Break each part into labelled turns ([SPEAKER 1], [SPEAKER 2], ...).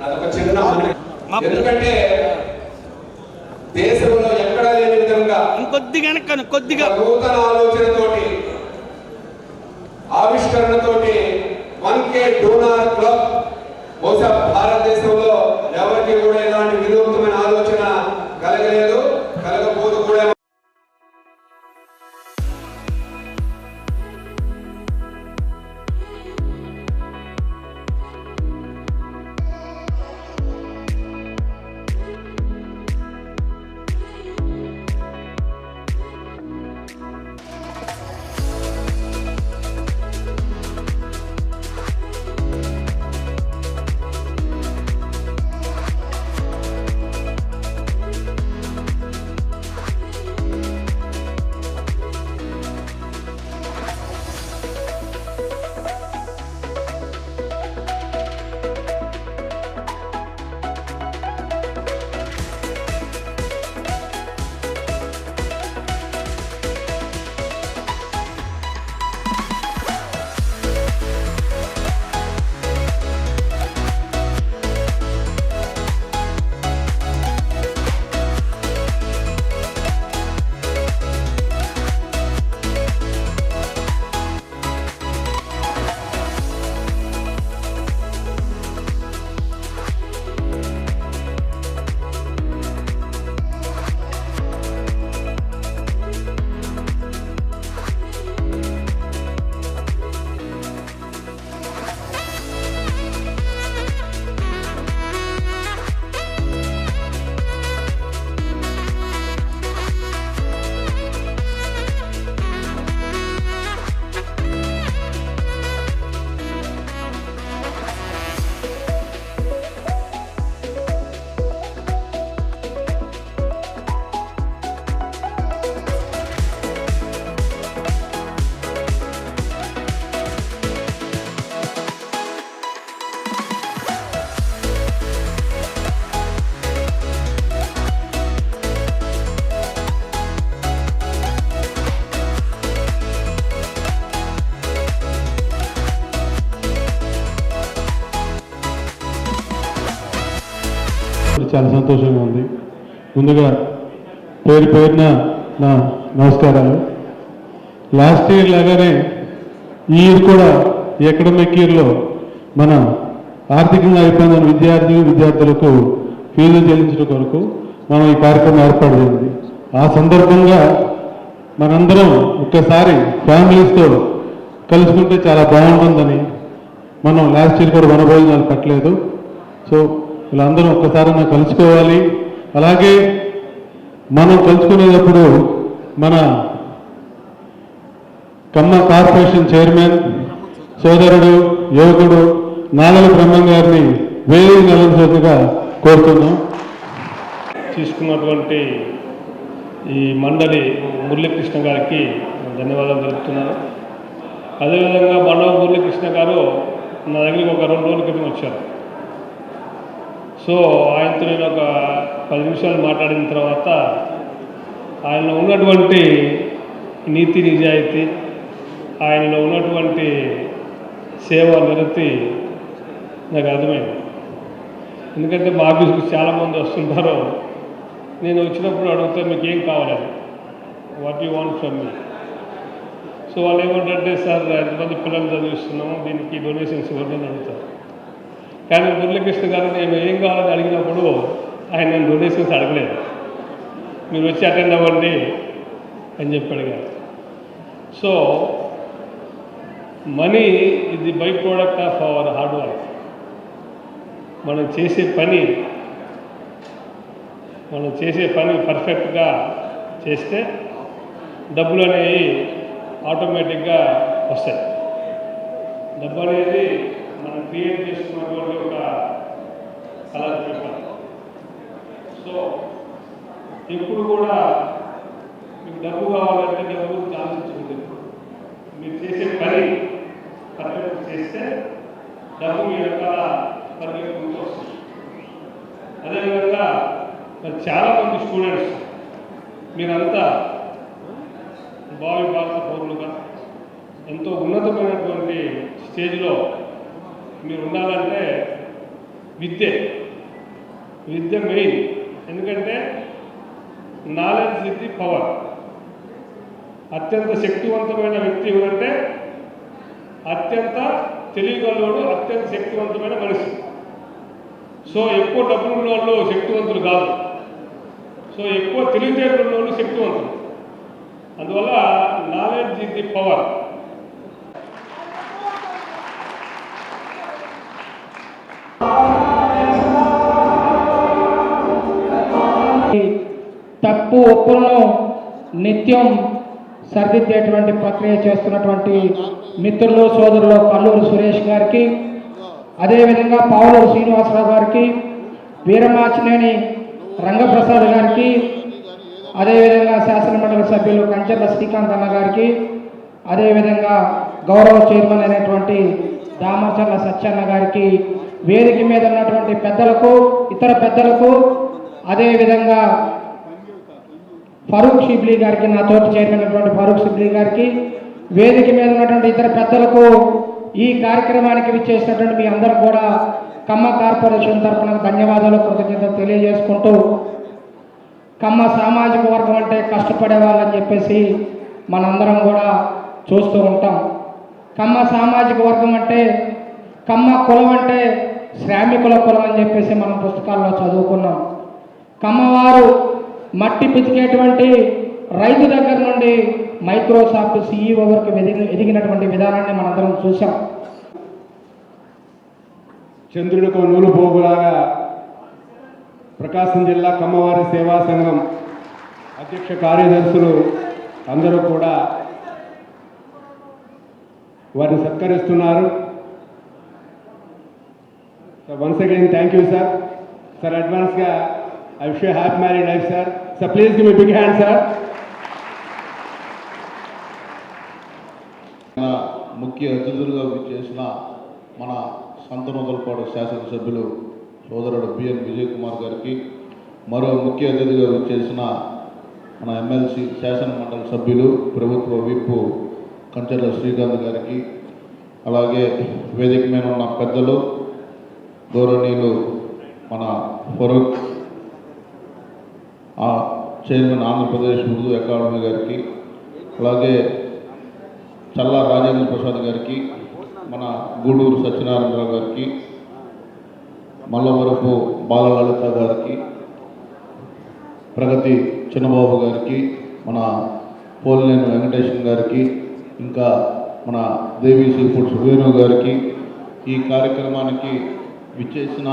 [SPEAKER 1] అదొక చిన్న ఎందుకంటే దేశంలో ఎక్కడా లేని విధంగా కొద్దిగా నూతన ఆలోచనతోటి ఆవిష్కరణతోటి 1K డోనార్ క్లబ్ బహుశా భారతదేశంలో ఎవరికి కూడా ఇలాంటి వినూత్నమైన ఆలోచన కలగలేదు, కలగబోదు కూడా.
[SPEAKER 2] చాలా సంతోషంగా ఉంది. ముందుగా పేరున నా నమస్కారాలు. లాస్ట్ ఇయర్ లాగానే ఈ ఇయర్ కూడా ఈ అకాడమిక్ ఇయర్లో మన ఆర్థికంగా అయిపోయిన విద్యార్థులకు ఫీజులు చెల్లించడం కొరకు మనం ఈ కార్యక్రమం ఏర్పాటు చేసింది. ఆ సందర్భంగా మనందరం ఒక్కసారి ఫ్యామిలీస్తో కలుసుకుంటే చాలా బాగుంటుందని మనం లాస్ట్ ఇయర్ కూడా వనభోజనాలు పెట్టలేదు. సో వీళ్ళందరూ ఒక్కసారి కలుసుకోవాలి. అలాగే మనం కలుసుకునేటప్పుడు మన కమ్మ కార్పొరేషన్ చైర్మన్ సోదరుడు యువకుడు నాలల బ్రహ్మం గారిని వేదిక నిలవలసిందిగా కోరుతున్నాం.
[SPEAKER 3] తీసుకున్నటువంటి ఈ మండలి మురళీకృష్ణ గారికి ధన్యవాదాలు తెలుపుతున్నాను. అదేవిధంగా మండవ మురళీకృష్ణ గారు నా దగ్గరికి ఒక 2 రోజుల క్రితం వచ్చారు. సో ఆయనతో నేను ఒక 10 నిమిషాలు మాట్లాడిన తర్వాత ఆయనలో ఉన్నటువంటి నీతి నిజాయితీ, ఆయనలో ఉన్నటువంటి సేవా నిరతి నాకు అర్థమైంది. ఎందుకంటే మా ఆఫీస్కి చాలామంది వస్తుంటారు. నేను వచ్చినప్పుడు అడిగితే మీకు ఏం కావాలని, what you want from me. So వాళ్ళు ఏమంటే, సార్ ఎంతమంది పిల్లలు చదివిస్తున్నాము, దీనికి డొనేషన్స్ ఇవ్వండి అని అడుగుతారు. కానీ మురళీకృష్ణ గారు నేను ఏం కావాలని అడిగినప్పుడు ఆయన నేను డొనేషన్స్ అడగలేదు, మీరు వచ్చి అటెండ్ అవ్వండి అని చెప్పి అడిగారు. So money is the by product of our hard work. మనం చేసే పని పర్ఫెక్ట్గా చేస్తే డబ్బులు అనేవి ఆటోమేటిక్గా వస్తాయి. డబ్బు అనేది మనం క్రియేట్ చేసుకున్నటువంటి ఒక కళాత్మకం. సో ఇప్పుడు కూడా మీకు డబ్బు కావాలంటే డబ్బు గురించి ఆలోచించండి. మీరు చేసే పని పర్ఫెక్ట్ చేస్తే డబ్బు మీ యొక్క పర్ఫెక్ట్ వస్తుంది. అదేవిధంగా మరి చాలామంది స్టూడెంట్స్ మీరంతా భావి భారత పౌరులుగా ఎంతో ఉన్నతమైనటువంటి స్టేజ్లో మీరు ఉండాలంటే విద్య మెయిన్. ఎందుకంటే నాలెడ్జ్ ఇస్ ది పవర్. అత్యంత శక్తివంతమైన వ్యక్తి ఎవరంటే అత్యంత తెలియగలవాడు, అత్యంత శక్తివంతమైన మనిషి. సో ఎక్కువ డబ్బులు ఉన్న వాళ్ళు శక్తివంతులు కాదు, సో ఎక్కువ తెలివితేటలు ఉన్న వాళ్ళు శక్తివంతులు. అందువల్ల నాలెడ్జ్ ఇస్ ది పవర్.
[SPEAKER 4] తప్పు ఒప్పులను నిత్యం సరిదిద్దేటువంటి ప్రక్రియ చేస్తున్నటువంటి మిత్రులు సోదరులు కల్లూరు సురేష్ గారికి, అదేవిధంగా పావులూరు శ్రీనివాసరావు గారికి, వీరమాచినేని రంగప్రసాద్ గారికి, అదేవిధంగా శాసనమండలి సభ్యులు కంచెర్ల శ్రీకాంత్ అన్న గారికి, అదేవిధంగా గౌరవ చైర్మన్ అయినటువంటి దామచర్ల సత్యన్న గారికి, వేదిక మీద ఉన్నటువంటి పెద్దలకు, ఇతర పెద్దలకు, అదేవిధంగా ఫరూక్ షిబ్లీ గారికి, నా తోటి చైర్మన్ అయినటువంటి ఫరూక్ షిబ్లీ గారికి, వేదిక మీద ఉన్నటువంటి ఇతర పెద్దలకు, ఈ కార్యక్రమానికి విచ్చేసినటువంటి మీ అందరూ కూడా కమ్మ కార్పొరేషన్ తరఫున ధన్యవాదాలు, కృతజ్ఞతలు తెలియజేసుకుంటూ, కమ్మ సామాజిక వర్గం అంటే కష్టపడే వాళ్ళని చెప్పేసి మనందరం కూడా చూస్తూ ఉంటాం. కమ్మ సామాజిక వర్గం అంటే, కమ్మ కులం అంటే శ్రామికుల కులం అని చెప్పేసి మనం పుస్తకాల్లో చదువుకున్నాం. కమ్మవారు మట్టి పితికేటువంటి రైతు దగ్గర నుండి మైక్రోసాఫ్ట్ CEO వరకు ఎదిగినటువంటి విధానాన్ని మనందరం చూసాం.
[SPEAKER 1] చంద్రుడికి నూలు పోగులాగా ప్రకాశం జిల్లా కమ్మవారి సేవా సంఘం అధ్యక్ష కార్యదర్శులు అందరూ కూడా వారిని సత్కరిస్తున్నారు. So once again thank you sir. Sir అడ్వాన్స్గా I wish you happy married life sir. So please give me big hand sir.
[SPEAKER 5] ముఖ్య అతిథులుగా చేసిన మన సంతనూతలపాడు శాసనసభ్యులు సోదరుడు బిఎన్ విజయ్ కుమార్ గారికి, మరో ముఖ్య అతిథిగా చేసిన మన ఎమ్మెల్సీ శాసన మండలి సభ్యులు ప్రభుత్వ విప్ కంచెర్ల శ్రీకాంత్ గారికి, అలాగే వేదిక మీద ఉన్న పెద్దలు గౌరవనీయులు మన ఫరూక్ చైర్మన్ ఆంధ్రప్రదేశ్ ఉర్దూ అకాడమీ గారికి, అలాగే చల్లా రాజేంద్ర ప్రసాద్ గారికి, మన గూడూరు సత్యనారాయణరావు గారికి, మల్లవరపు బాలలలిత గారికి, ప్రగతి చిన్నబాబు గారికి, మన పోలినేని వెంకటేశ్వర గారికి, ఇంకా మన దేవీ సీ ఫుడ్స్ వేణు గారికి, ఈ కార్యక్రమానికి విచ్చేసిన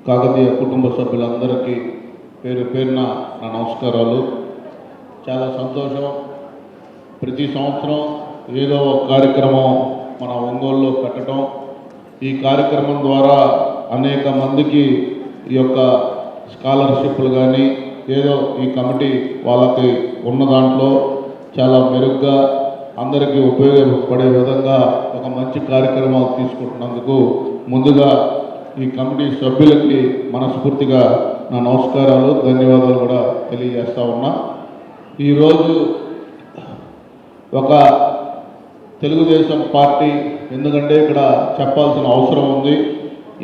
[SPEAKER 5] కాకతీయ కుటుంబ సభ్యులందరికీ పేరు పేరున నా నమస్కారాలు. చాలా సంతోషం. ప్రతి సంవత్సరం ఏదో ఒక కార్యక్రమం మన ఒంగోలులో పెట్టడం, ఈ కార్యక్రమం ద్వారా అనేక మందికి ఈ యొక్క స్కాలర్షిప్లు కానీ ఏదో ఈ కమిటీ వాళ్ళకి ఉన్న దాంట్లో చాలా మెరుగ్గా అందరికీ ఉపయోగపడే విధంగా ఒక మంచి కార్యక్రమాలు తీసుకుంటున్నందుకు ముందుగా ఈ కమిటీ సభ్యులకి మనస్ఫూర్తిగా నా నమస్కారాలు, ధన్యవాదాలు కూడా తెలియజేస్తా ఉన్నా. ఈరోజు ఒక తెలుగుదేశం పార్టీ, ఎందుకంటే ఇక్కడ చెప్పాల్సిన అవసరం ఉంది,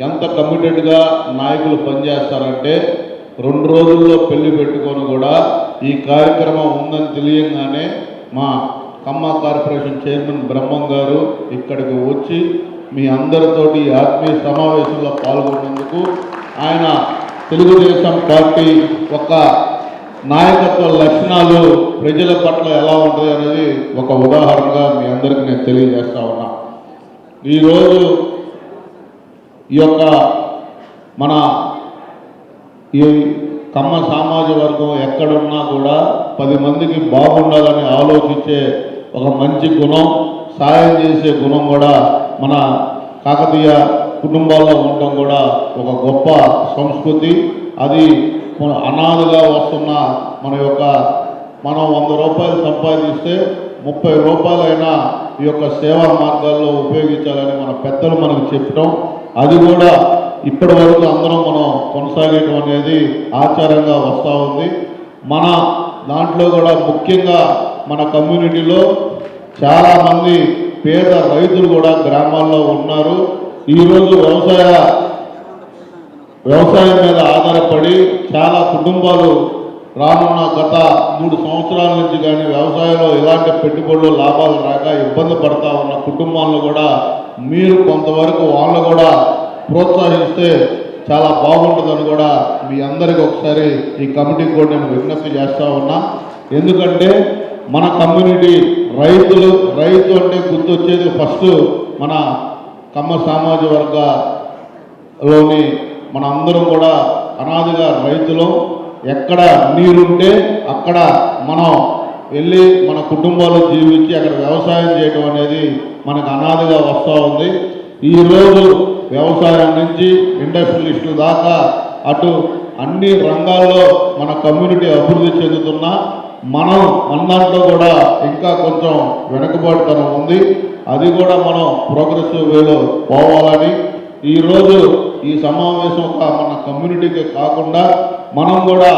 [SPEAKER 5] ఎంత కమిటెడ్గా నాయకులు పనిచేస్తారంటే 2 రోజుల్లో పెళ్లి పెట్టుకొని కూడా ఈ కార్యక్రమం ఉందని తెలియంగానే మా కమ్మ కార్పొరేషన్ చైర్మన్ బ్రహ్మం గారు ఇక్కడికి వచ్చి మీ అందరితోటి ఆత్మీయ సమావేశంలో పాల్గొన్నందుకు, ఆయన తెలుగుదేశం పార్టీ ఒక నాయకత్వ లక్షణాలు ప్రజల పట్ల ఎలా ఉంటుంది అనేది ఒక ఉదాహరణగా మీ అందరికీ నేను తెలియజేస్తా ఉన్నా. ఈరోజు ఈ యొక్క మన ఈ కమ్మ సామాజ వర్గం ఎక్కడున్నా కూడా 10 మందికి బాగుండాలని ఆలోచించే ఒక మంచి గుణం, సాయం చేసే గుణం కూడా మన కాకతీయ కుటుంబాల్లో ఉండడం కూడా ఒక గొప్ప సంస్కృతి. అది అనాదిగా వస్తున్న మనం 100 రూపాయలు సంపాదిస్తే 30 రూపాయలైనా ఈ యొక్క సేవా మార్గాల్లో ఉపయోగించాలని మన పెద్దలు మనకు చెప్పడం, అది కూడా ఇప్పటి వరకు అందరం మనం కొనసాగడం అనేది ఆచారంగా వస్తూ ఉంది. మన దాంట్లో కూడా ముఖ్యంగా మన కమ్యూనిటీలో చాలామంది పేద రైతులు కూడా గ్రామాల్లో ఉన్నారు. ఈరోజు వ్యవసాయం మీద ఆధారపడి చాలా కుటుంబాలు రానున్న గత 3 సంవత్సరాల నుంచి కానీ వ్యవసాయంలో ఎలాంటి పెట్టుబడులు లాభాలు రాక ఇబ్బంది పడతా ఉన్న కుటుంబాలను కూడా మీరు కొంతవరకు వాళ్ళు కూడా ప్రోత్సహిస్తే చాలా బాగుంటుందని కూడా మీ అందరికీ ఒకసారి ఈ కమిటీకి కూడా నేను విజ్ఞప్తి చేస్తూ ఉన్నా. ఎందుకంటే మన కమ్యూనిటీ రైతు అంటే గుర్తొచ్చేది ఫస్ట్ మన కమ్మ సామాజిక వర్గంలోని మన అందరం కూడా అనాదిగా రైతులు. ఎక్కడ నీరుంటే అక్కడ మనం వెళ్ళి మన కుటుంబాలు జీవించి అక్కడ వ్యవసాయం చేయడం అనేది మనకు అనాదిగా వస్తూ ఉంది. ఈరోజు వ్యవసాయం నుంచి ఇండస్ట్రియలిస్టుల దాకా అటు అన్ని రంగాల్లో మన కమ్యూనిటీ అభివృద్ధి చెందుతున్నా మన దాంట్లో కూడా ఇంకా కొంచెం వెనుకబాటుతనం ఉంది. అది కూడా మనం ప్రోగ్రెసివ్ వేలో పోవాలని ఈరోజు ఈ సమావేశం మన కమ్యూనిటీకి కాకుండా మనం కూడా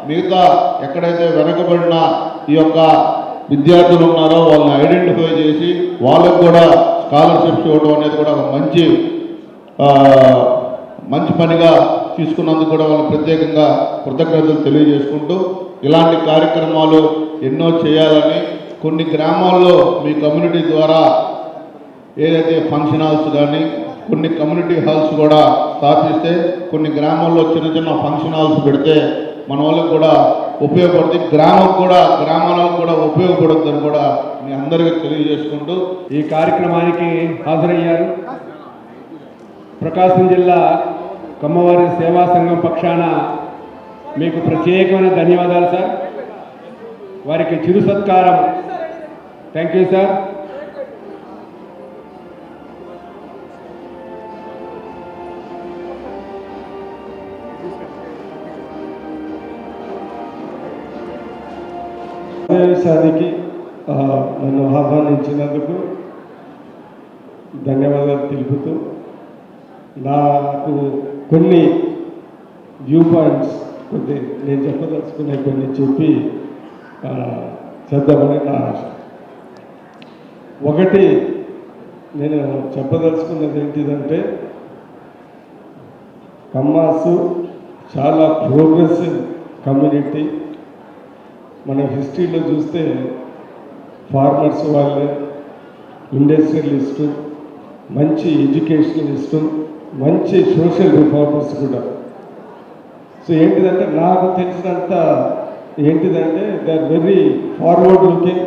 [SPEAKER 5] మిగతా ఎక్కడైతే వెనకబడిన ఈ యొక్క విద్యార్థులు ఉన్నారో వాళ్ళని ఐడెంటిఫై చేసి వాళ్ళకు కూడా స్కాలర్షిప్స్ ఇవ్వడం అనేది కూడా ఒక మంచి పనిగా తీసుకున్నందుకు కూడా వాళ్ళని ప్రత్యేకంగా కృతజ్ఞతలు తెలియజేసుకుంటూ ఇలాంటి కార్యక్రమాలు ఎన్నో చేయాలని కొన్ని గ్రామాల్లో మీ కమ్యూనిటీ ద్వారా ఏదైతే ఫంక్షన్ హాల్స్ కానీ కొన్ని కమ్యూనిటీ హాల్స్ కూడా స్థాపిస్తే కొన్ని గ్రామాల్లో చిన్న ఫంక్షన్ హాల్స్ పెడితే మన వాళ్ళకి కూడా ఉపయోగపడుతుంది, గ్రామాలకు కూడా ఉపయోగపడుతుందని కూడా మీ అందరికీ తెలియజేసుకుంటూ
[SPEAKER 1] ఈ కార్యక్రమానికి హాజరయ్యారు. ప్రకాశం జిల్లా కమ్మవారి సేవా సంఘం పక్షాన మీకు ప్రత్యేకమైన ధన్యవాదాలు సార్. వారికి చిరు సత్కారం. Thank you sir.
[SPEAKER 2] సమావేశానికి నన్ను ఆహ్వానించినందుకు ధన్యవాదాలు తెలుపుతూ నాకు కొన్ని వ్యూ పాయింట్స్ నేను చెప్పదలుచుకునే కొన్ని చెప్పి చేద్దామని నా ఆశ. ఒకటి నేను చెప్పదలుచుకున్నది ఏంటిదంటే కమ్మాసు చాలా ప్రోగ్రెసివ్ కమ్యూనిటీ. మన హిస్టరీలో చూస్తే ఫార్మర్స్ వాళ్ళే, ఇండస్ట్రియలిస్టు, మంచి ఎడ్యుకేషనలిస్టు, మంచి సోషల్ రిఫార్మర్స్ కూడా. సో ఏంటిదంటే నాకు తెలిసినంత ఏంటిదంటే they are very forward looking,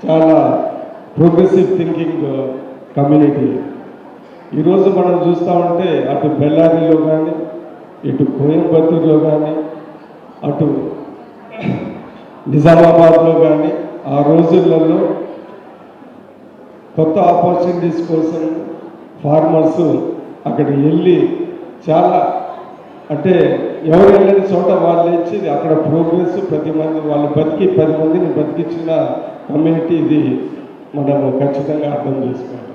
[SPEAKER 2] చాలా ప్రోగ్రెసివ్ థింకింగ్ కమ్యూనిటీ. ఈరోజు మనం చూస్తూ ఉంటే అటు బెల్లారిలో కానీ, ఇటు కోయంబత్తూరులో కానీ, అటు నిజామాబాద్లో కానీ ఆ రోజులలో కొత్త ఆపర్చునిటీస్ కోసం ఫార్మర్స్ అక్కడికి వెళ్ళి చాలా అంటే ఎవరు వెళ్ళని చోట వాళ్ళు ఇచ్చి అక్కడ ప్రోగ్రెస్ ప్రతి మంది వాళ్ళు బతికి 10 మందిని బతికించిన కమ్యూనిటీ ఇది మనము ఖచ్చితంగా అర్థం చేసుకోవాలి.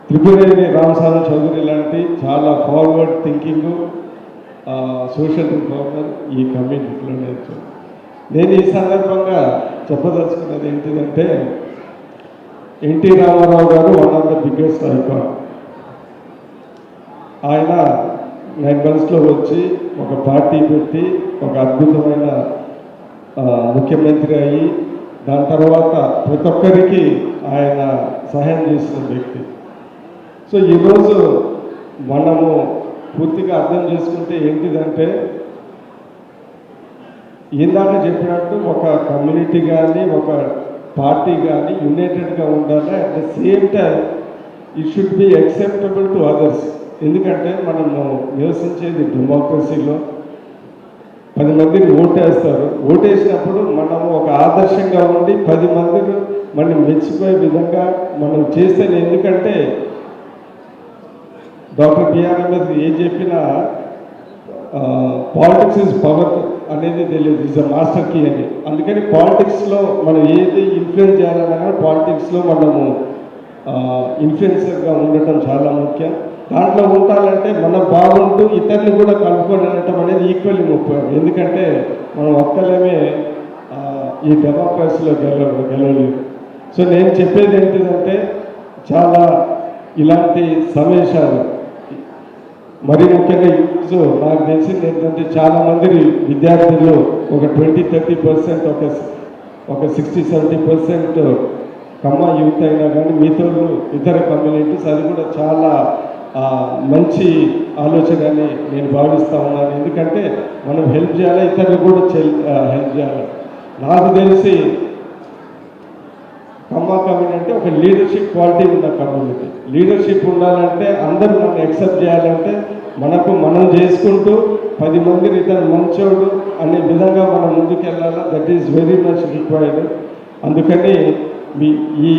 [SPEAKER 2] త్రిపురేని రామస్వామి చౌదరి లాంటి చాలా ఫార్వర్డ్ థింకింగ్ సోషల్ రిఫార్మర్ ఈ కమ్యూనిటీలో నేర్చుకున్నాను. నేను ఈ సందర్భంగా చెప్పదలుచుకున్నది ఏంటిదంటే ఎన్టీ రామారావు గారు one of the biggest icon. ఆయన 9 monthsలో వచ్చి ఒక పార్టీ పెట్టి ఒక అద్భుతమైన ముఖ్యమంత్రి అయ్యి దాని తర్వాత ప్రతి ఒక్కరికి ఆయన సహాయం చేసిన వ్యక్తి. సో ఈరోజు మనము పూర్తిగా అర్థం చేసుకుంటే ఏంటిదంటే ఇందాక చెప్పినట్టు ఒక కమ్యూనిటీ కానీ ఒక పార్టీ కానీ యునైటెడ్గా ఉండాలి. At the same time it should be acceptable to others. ఎందుకంటే మనము నివసించేది డెమోక్రసీలో 10 మందిని ఓటేస్తారు. ఓటేసినప్పుడు మనము ఒక ఆదర్శంగా ఉండి 10 మందిని మనం మెచ్చిపోయే విధంగా మనం చేస్తేనే. ఎందుకంటే డాక్టర్ బిఆర్ అంబేద్కర్ ఏం చెప్పినా పాలిటిక్స్ ఈజ్ పవర్ అనేది తెలియదు, ఈజ్ అ మాస్టర్ కీ అని. అందుకని పాలిటిక్స్లో మనం ఏది ఇన్ఫ్లుయెన్స్ చేయాలన్నా పాలిటిక్స్లో మనము ఇన్ఫ్లుయెన్సర్గా ఉండటం చాలా ముఖ్యం. దాంట్లో ఉండాలంటే మనం బాగుంటూ ఇతరులు కూడా కలుపుకొని వెళ్ళటం అనేది ఈక్వల్లీ ముఖ్యం. ఎందుకంటే మనం ఒక్కలేమే ఈ డెమోక్రసీలో గెలవలేదు. సో నేను చెప్పేది ఏంటిదంటే చాలా ఇలాంటి సమావేశాలు మరి ముఖ్యంగా ఈరోజు నాకు తెలిసింది ఏంటంటే చాలామంది విద్యార్థులు ఒక 20-30% ఒక 60-70% కమ్మ యూత్ అయినా కానీ మిగతా ఇతర కమ్యూనిటీస్ అది కూడా చాలా మంచి ఆలోచన అని నేను భావిస్తూ ఉన్నాను. ఎందుకంటే మనం హెల్ప్ చేయాలి, ఇతరులు కూడా హెల్ప్ చేయాలి. నాకు తెలిసి కమ్మ కమ్యూనిటీ అంటే ఒక లీడర్షిప్ క్వాలిటీ ఉన్న కమ్యూనిటీ. లీడర్షిప్ ఉండాలంటే అందరూ మనం యాక్సెప్ట్ చేయాలంటే మనం చేసుకుంటూ 10 మందిని ఇతను మంచోడు అనే విధంగా మనం ముందుకు వెళ్ళాలా. That is very much required. అందుకని ఈ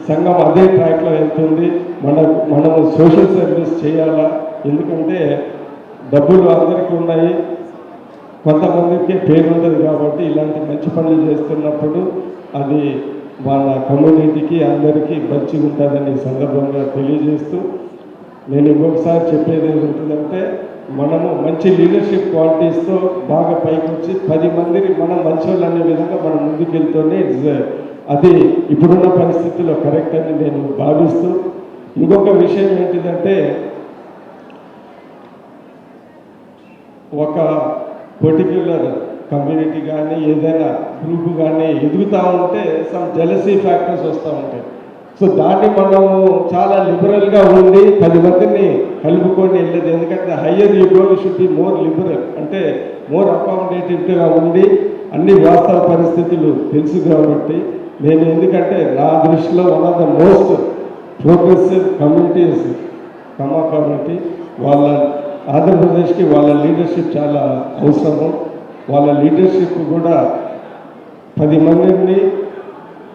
[SPEAKER 2] సంఘం అదే ట్రాక్లో వెళ్తుంది. మనము సోషల్ సర్వీస్ చేయాలా. ఎందుకంటే డబ్బులు అందరికీ ఉన్నాయి, కొంతమందికి పేరు ఉంటుంది కాబట్టి ఇలాంటి మంచి పనులు చేస్తున్నప్పుడు అది మన కమ్యూనిటీకి అందరికీ మంచిగా ఉంటుందని సందర్భంగా తెలియజేస్తూ నేను ఇంకొకసారి చెప్పేది ఏంటంటే మనము మంచి లీడర్షిప్ క్వాలిటీస్తో బాగా పైకి వచ్చి 10 మందిని మనం మంచోళ్ళు అనే విధంగా మనం ముందుకెళ్తూనే అది ఇప్పుడున్న పరిస్థితుల్లో కరెక్ట్ అని నేను భావిస్తూ, ఇంకొక విషయం ఏంటిదంటే ఒక పర్టిక్యులర్ కమ్యూనిటీ కానీ ఏదైనా గ్రూప్ కానీ ఎదుగుతూ ఉంటే సమ్ జెలసీ ఫ్యాక్టర్స్ వస్తూ ఉంటాయి. సో దాన్ని మనము చాలా లిబరల్గా ఉండి 10 మందిని కలుపుకొని వెళ్ళేది. ఎందుకంటే higher you go you should be more liberal, అంటే మోర్ అకామిడేటివ్గా ఉండి అన్ని వాస్తవ పరిస్థితులు తెలుసు కాబట్టి నేను ఎందుకంటే నా దృష్టిలో one of the most progressive communities Kamma community. వాళ్ళ ఆంధ్రప్రదేశ్కి వాళ్ళ లీడర్షిప్ చాలా అవసరము. వాళ్ళ లీడర్షిప్ కూడా 10 మందిని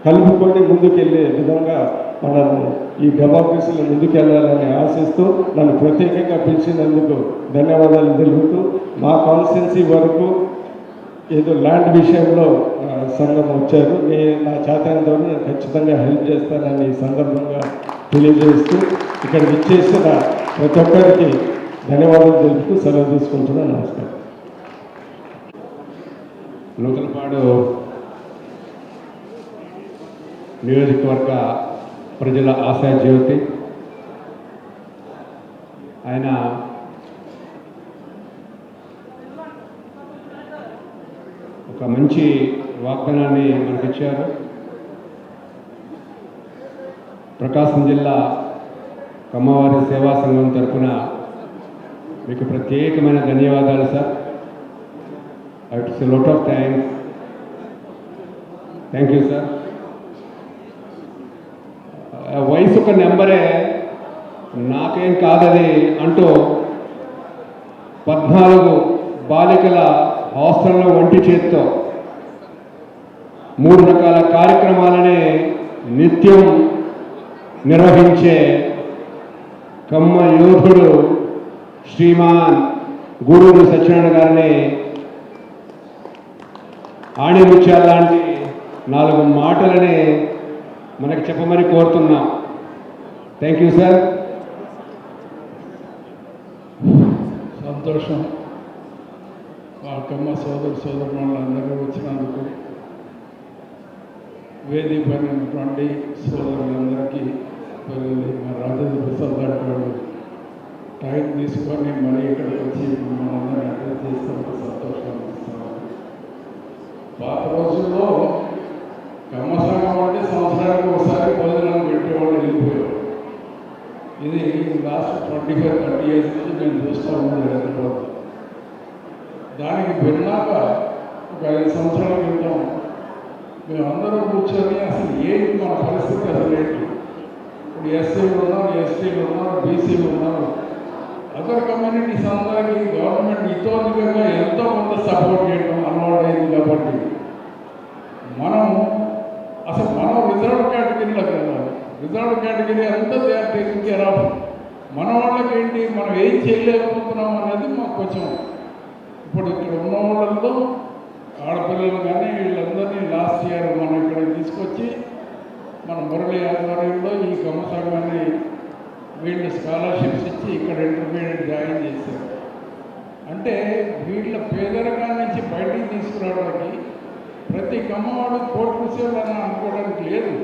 [SPEAKER 2] కలుపుకొని ముందుకెళ్ళే విధంగా మనము ఈ డెమోక్రసీలో ముందుకెళ్ళాలని ఆశిస్తూ నన్ను ప్రత్యేకంగా పిలిచినందుకు ధన్యవాదాలు తెలుపుతూ, మా కాన్స్టిట్యున్సీ వరకు ఏదో ల్యాండ్ విషయంలో సంఘం వచ్చారు, నా చేతనంతో నేను ఖచ్చితంగా హెల్ప్ చేస్తానని ఈ సందర్భంగా తెలియజేస్తూ ఇక్కడ విచ్చేసిన ప్రతి ఒక్కరికి ధన్యవాదాలు తెలుపుతూ సెలవు తీసుకుంటున్నాను. నమస్కారం.
[SPEAKER 1] నూతలపాడు నియోజకవర్గ ప్రజల ఆశా జ్యోతి ఆయన ఒక మంచి వాగ్దానాన్ని మనకిచ్చారు. ప్రకాశం జిల్లా కమ్మవారి సేవా సంఘం తరఫున మీకు ప్రత్యేకమైన ధన్యవాదాలు sir. It's a lot of thanks. Thank you sir. వయసు ఒక నెంబరే, నాకేం కాదది అంటూ 14 బాలికల హాస్టల్లో వంటి చేత్తో 3 రకాల కార్యక్రమాలని నిత్యం నిర్వహించే కమ్మ యోధుడు శ్రీమాన్ గూడూరు సత్యనారాయణ గారిని ఆణిముత్యాల లాంటి 4 మాటలని మనకి చెప్పమని కోరుతున్నాం. Thank you sir.
[SPEAKER 6] సంతోషం. మా కమ్మ సోదరులందరూ వచ్చినందుకు వేదిక పైన ఉన్నటువంటి సోదరులందరికీ మా రాజేంద్ర ప్రసాద్ గారు టైం తీసుకొని మరీ ఇక్కడికి వచ్చి మనందరినీ అడ్రస్ చేసినందుకు సంతోషం అనిపిస్తున్నాను. పాత రోజుల్లో కమ్మ సంఘం అంటే సంవత్సరానికి ఒకసారి భోజనాలు పెట్టేవాళ్ళు, వెళ్ళిపోయేవాళ్ళు. ఇది లాస్ట్ 25-30 years నుంచి నేను చూస్తూ ఉన్నాను హైదరాబాద్. దానికి విన్నాక ఒక 5 సంవత్సరాల క్రితం మేమందరం కూర్చొని అసలు ఏంటి మన పరిస్థితి, అసలు ఏంటి, ఇప్పుడు ఎస్సీలు ఉన్నారు, ఎస్టీలు ఉన్నారు, బీసీలు ఉన్నారు, అదర్ కమ్యూనిటీస్ అందరికీ గవర్నమెంట్ ఇతోధికంగా ఎంతో కొంత సపోర్ట్ చేయడం అలవాటైంది. కాబట్టి మనం రిజర్వ్ కేటగిరీలోకి వెళ్ళాలి. రిజర్వ్ కేటగిరీ అంతా they are taking care of. మన వాళ్ళకి ఏంటి, మనం ఏం చేయలేకపోతున్నాం అనేది మాకు కొంచెం ఇప్పుడు ఇక్కడ ఉన్న వాళ్ళతో ఆడపిల్లలు కానీ వీళ్ళందరినీ లాస్ట్ ఇయర్ మనం ఇక్కడ తీసుకొచ్చి మన మురళి ఆధ్వర్యంలో ఈ కమ్మ సంఘాన్ని వీళ్ళు స్కాలర్షిప్స్ ఇచ్చి ఇక్కడ ఇంటర్మీడియట్ జాయిన్ చేశారు. అంటే వీళ్ళ పేదరికాల నుంచి బయటికి తీసుకురావడానికి ప్రతి కమ్మవాడు కోర్టు సేవలను అనుకోవడానికి లేదు.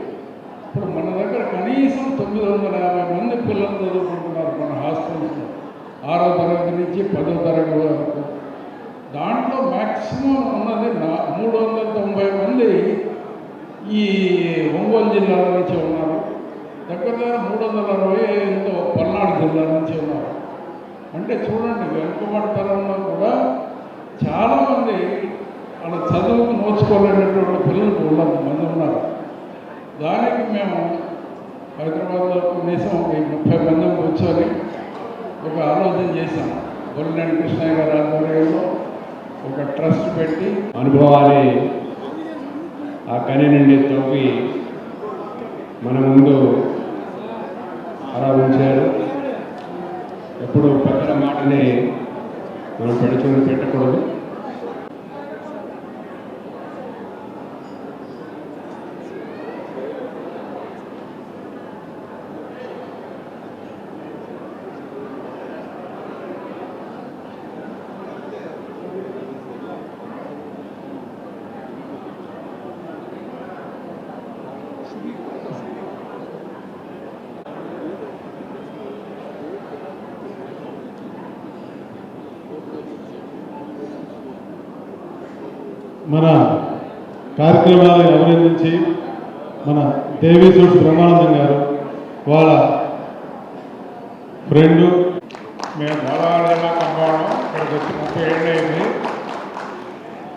[SPEAKER 6] 6వ తరగతి నుంచి 10వ తరగతి వరకు. దాంట్లో మ్యాక్సిమం ఉన్నది 390 మంది ఈ ఒంగోలు జిల్లా నుంచి ఉన్నారు. దగ్గర 360 పల్నాడు జిల్లా నుంచి ఉన్నారు. అంటే చూడండి, వెనుకబడతనంలో కూడా చాలామంది వాళ్ళ చదువుకు నోచుకోలేనటువంటి పిల్లలు మంది ఉన్నారు. దానికి మేము హైదరాబాద్లో కనీసం 30 మంది కూర్చొని ఒక ఆలోచన చేశాం. గొల్లినేని కృష్ణయ్య గారి ఆధ్వర్యంలో ఒక ట్రస్ట్ పెట్టి
[SPEAKER 1] అనుభవాన్ని ఆ కని నుండి తవ్వి మన ముందు అలా ఉంచారు. ఎప్పుడు పెద్దల మాటని మనం పెడుచుని పెట్టకూడదు.
[SPEAKER 7] మన కార్యక్రమాలను అభినందించి మన దేవి సూట్స్ బ్రహ్మానందం గారు వాళ్ళ ఫ్రెండు.
[SPEAKER 3] మేము గోదావరి జిల్లా కంపవడం ఇక్కడికి వచ్చి 30 ఏళ్ళు అయింది.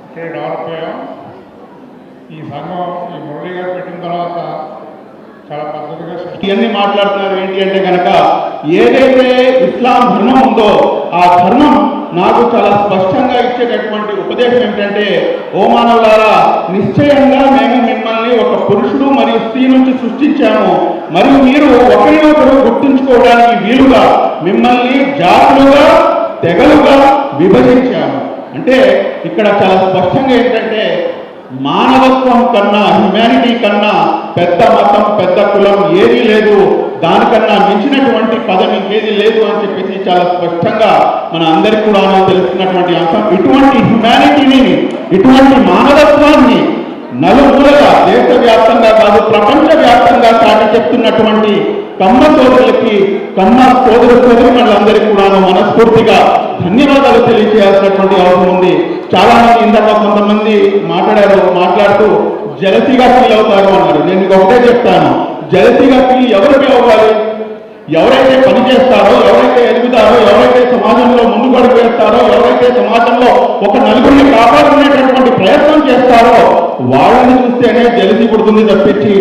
[SPEAKER 3] ఇక్కడ డెవలప్ అయ్యాం. ఈ సంఘం ఈ మురళి గారు పెట్టిన తర్వాత చాలా పద్ధతిగా
[SPEAKER 5] ఇవన్నీ మాట్లాడుతున్నారు. ఏంటి అంటే కనుక ఏదైతే ఇస్లాం ధర్మం ఉందో ఆ ధర్మం నాకు చాలా స్పష్టంగా ఇచ్చేటటువంటి ఉపదేశం ఏమిటంటే, ఓ మానవులారా, నిశ్చయంగా మేము మిమ్మల్ని ఒక పురుషుడు మరియు స్త్రీ నుంచి సృష్టించాము, మరియు మీరు ఒకరినొకరు గుర్తుంచుకోవడానికి వీలుగా మిమ్మల్ని జాతులుగా తెగలుగా విభజించాము. అంటే ఇక్కడ చాలా స్పష్టంగా ఏంటంటే, మానవత్వం కన్నా, హ్యుమానిటీ కన్నా పెద్ద మతం, పెద్ద కులం ఏదీ లేదు, దానికన్నా మించినటువంటి పదం ఇంకేది లేదు అని చెప్పేసి చాలా స్పష్టంగా మన అందరికీ కూడా తెలుస్తున్నటువంటి అంశం. ఇటువంటి హ్యుమానిటీని, ఇటువంటి మానవత్వాన్ని నలుమూలగా దేశవ్యాప్తంగా కాదు ప్రపంచవ్యాప్తంగా చాటి చెప్తున్నటువంటి కమ్మ సోదరులకి, కమ్మ సోదరులందరికీ కూడా మనస్ఫూర్తిగా ధన్యవాదాలు తెలియజేయాల్సినటువంటి అవసరం ఉంది. చాలా మంది ఇందాక కొంతమంది మాట్లాడుతూ జలసీగా ఫీల్ అవుతారు అన్నారు. నేను మీకు ఒకటే చెప్తాను, జలసీగా ఫీల్ ఎవరికి అవ్వాలి? ఎవరైతే పని చేస్తారో, ఎవరైతే ఎదుగుతారో, ఎవరైతే సమాజంలో ముందుకు వేస్తారో, ఎవరైతే సమాజంలో ఒక నలుగురిని కాపాడుకునేటటువంటి ప్రయత్నం చేస్తారో వాళ్ళని చూస్తేనే జలసి పుడుతుంది తప్పించి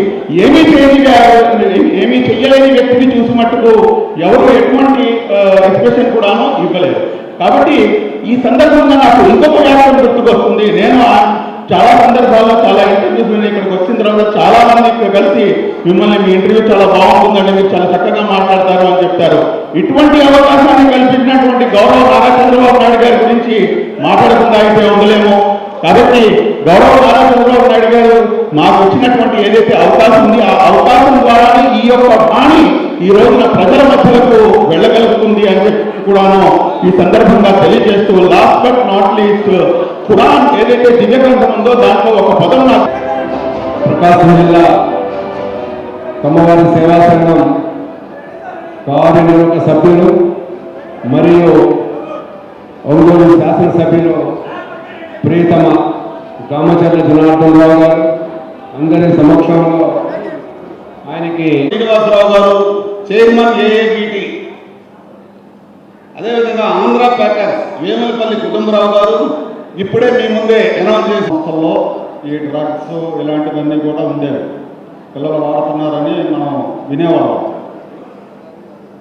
[SPEAKER 5] ఏమీ చెయ్యలేని వ్యక్తిని చూసి మట్టుకు ఎవరు ఎటువంటి ఎక్స్ప్రెషన్ కూడాను ఇవ్వలేదు. కాబట్టి ఈ సందర్భంగా నాకు ఇంకొక వ్యాఖ్యానం గుర్తుకొస్తుంది. నేను చాలా సందర్భాల్లో చాలా ఇంటర్వ్యూస్ ఇక్కడికి వచ్చిన తర్వాత చాలా మంది కలిసి మిమ్మల్ని మీ ఇంటర్వ్యూ చాలా బాగుంటుందండి, మీరు చాలా చక్కగా మాట్లాడతారు అని చెప్తారు. ఇటువంటి అవకాశాన్ని కల్పించినటువంటి గౌరవ నారా చంద్రబాబు నాయుడు గారి గురించి మాట్లాడకుండా అయితే ఉండలేము. కాబట్టి గౌరవ నారా చంద్రబాబు నాయుడు గారు మాకు వచ్చినటువంటి ఏదైతే అవకాశం ఉంది, ఆ అవకాశం ద్వారానే ఈ యొక్క వాణి ఈ రోజున ప్రజల మధ్యలకు వెళ్ళగలుగుతుంది అని చెప్పి కూడాను ఈ సందర్భంగా తెలియజేస్తూ, last but not least, Quran ఏదైతే దివ్య గ్రంథం ఉందో దాంట్లో ఒక పదం నాకు
[SPEAKER 1] ప్రకాశం జిల్లా కమ్మవారి సేవా సంఘం కార్యనిర్వాహక సభ్యులు మరియు ఒంగోలు శాసనసభ్యులు ప్రియతమ కామచర్ల జనార్దన్ రావు గారు అందరి సమక్షంలో ఆయనకి
[SPEAKER 5] శ్రీనివాసరావు గారు చైర్మన్ ఏఏబిటి, అదేవిధంగా ఆంధ్ర ప్యాకర్స్ వేములపల్లి కుటుంబరావు గారు ఇప్పుడే మీ ముందే అనౌన్స్ చేసిన సంస్థల్లో ఈ డ్రగ్స్ ఇలాంటివన్నీ కూడా ఉండేవి, పిల్లలు వాడుతున్నారని మనం వినేవాళ్ళం.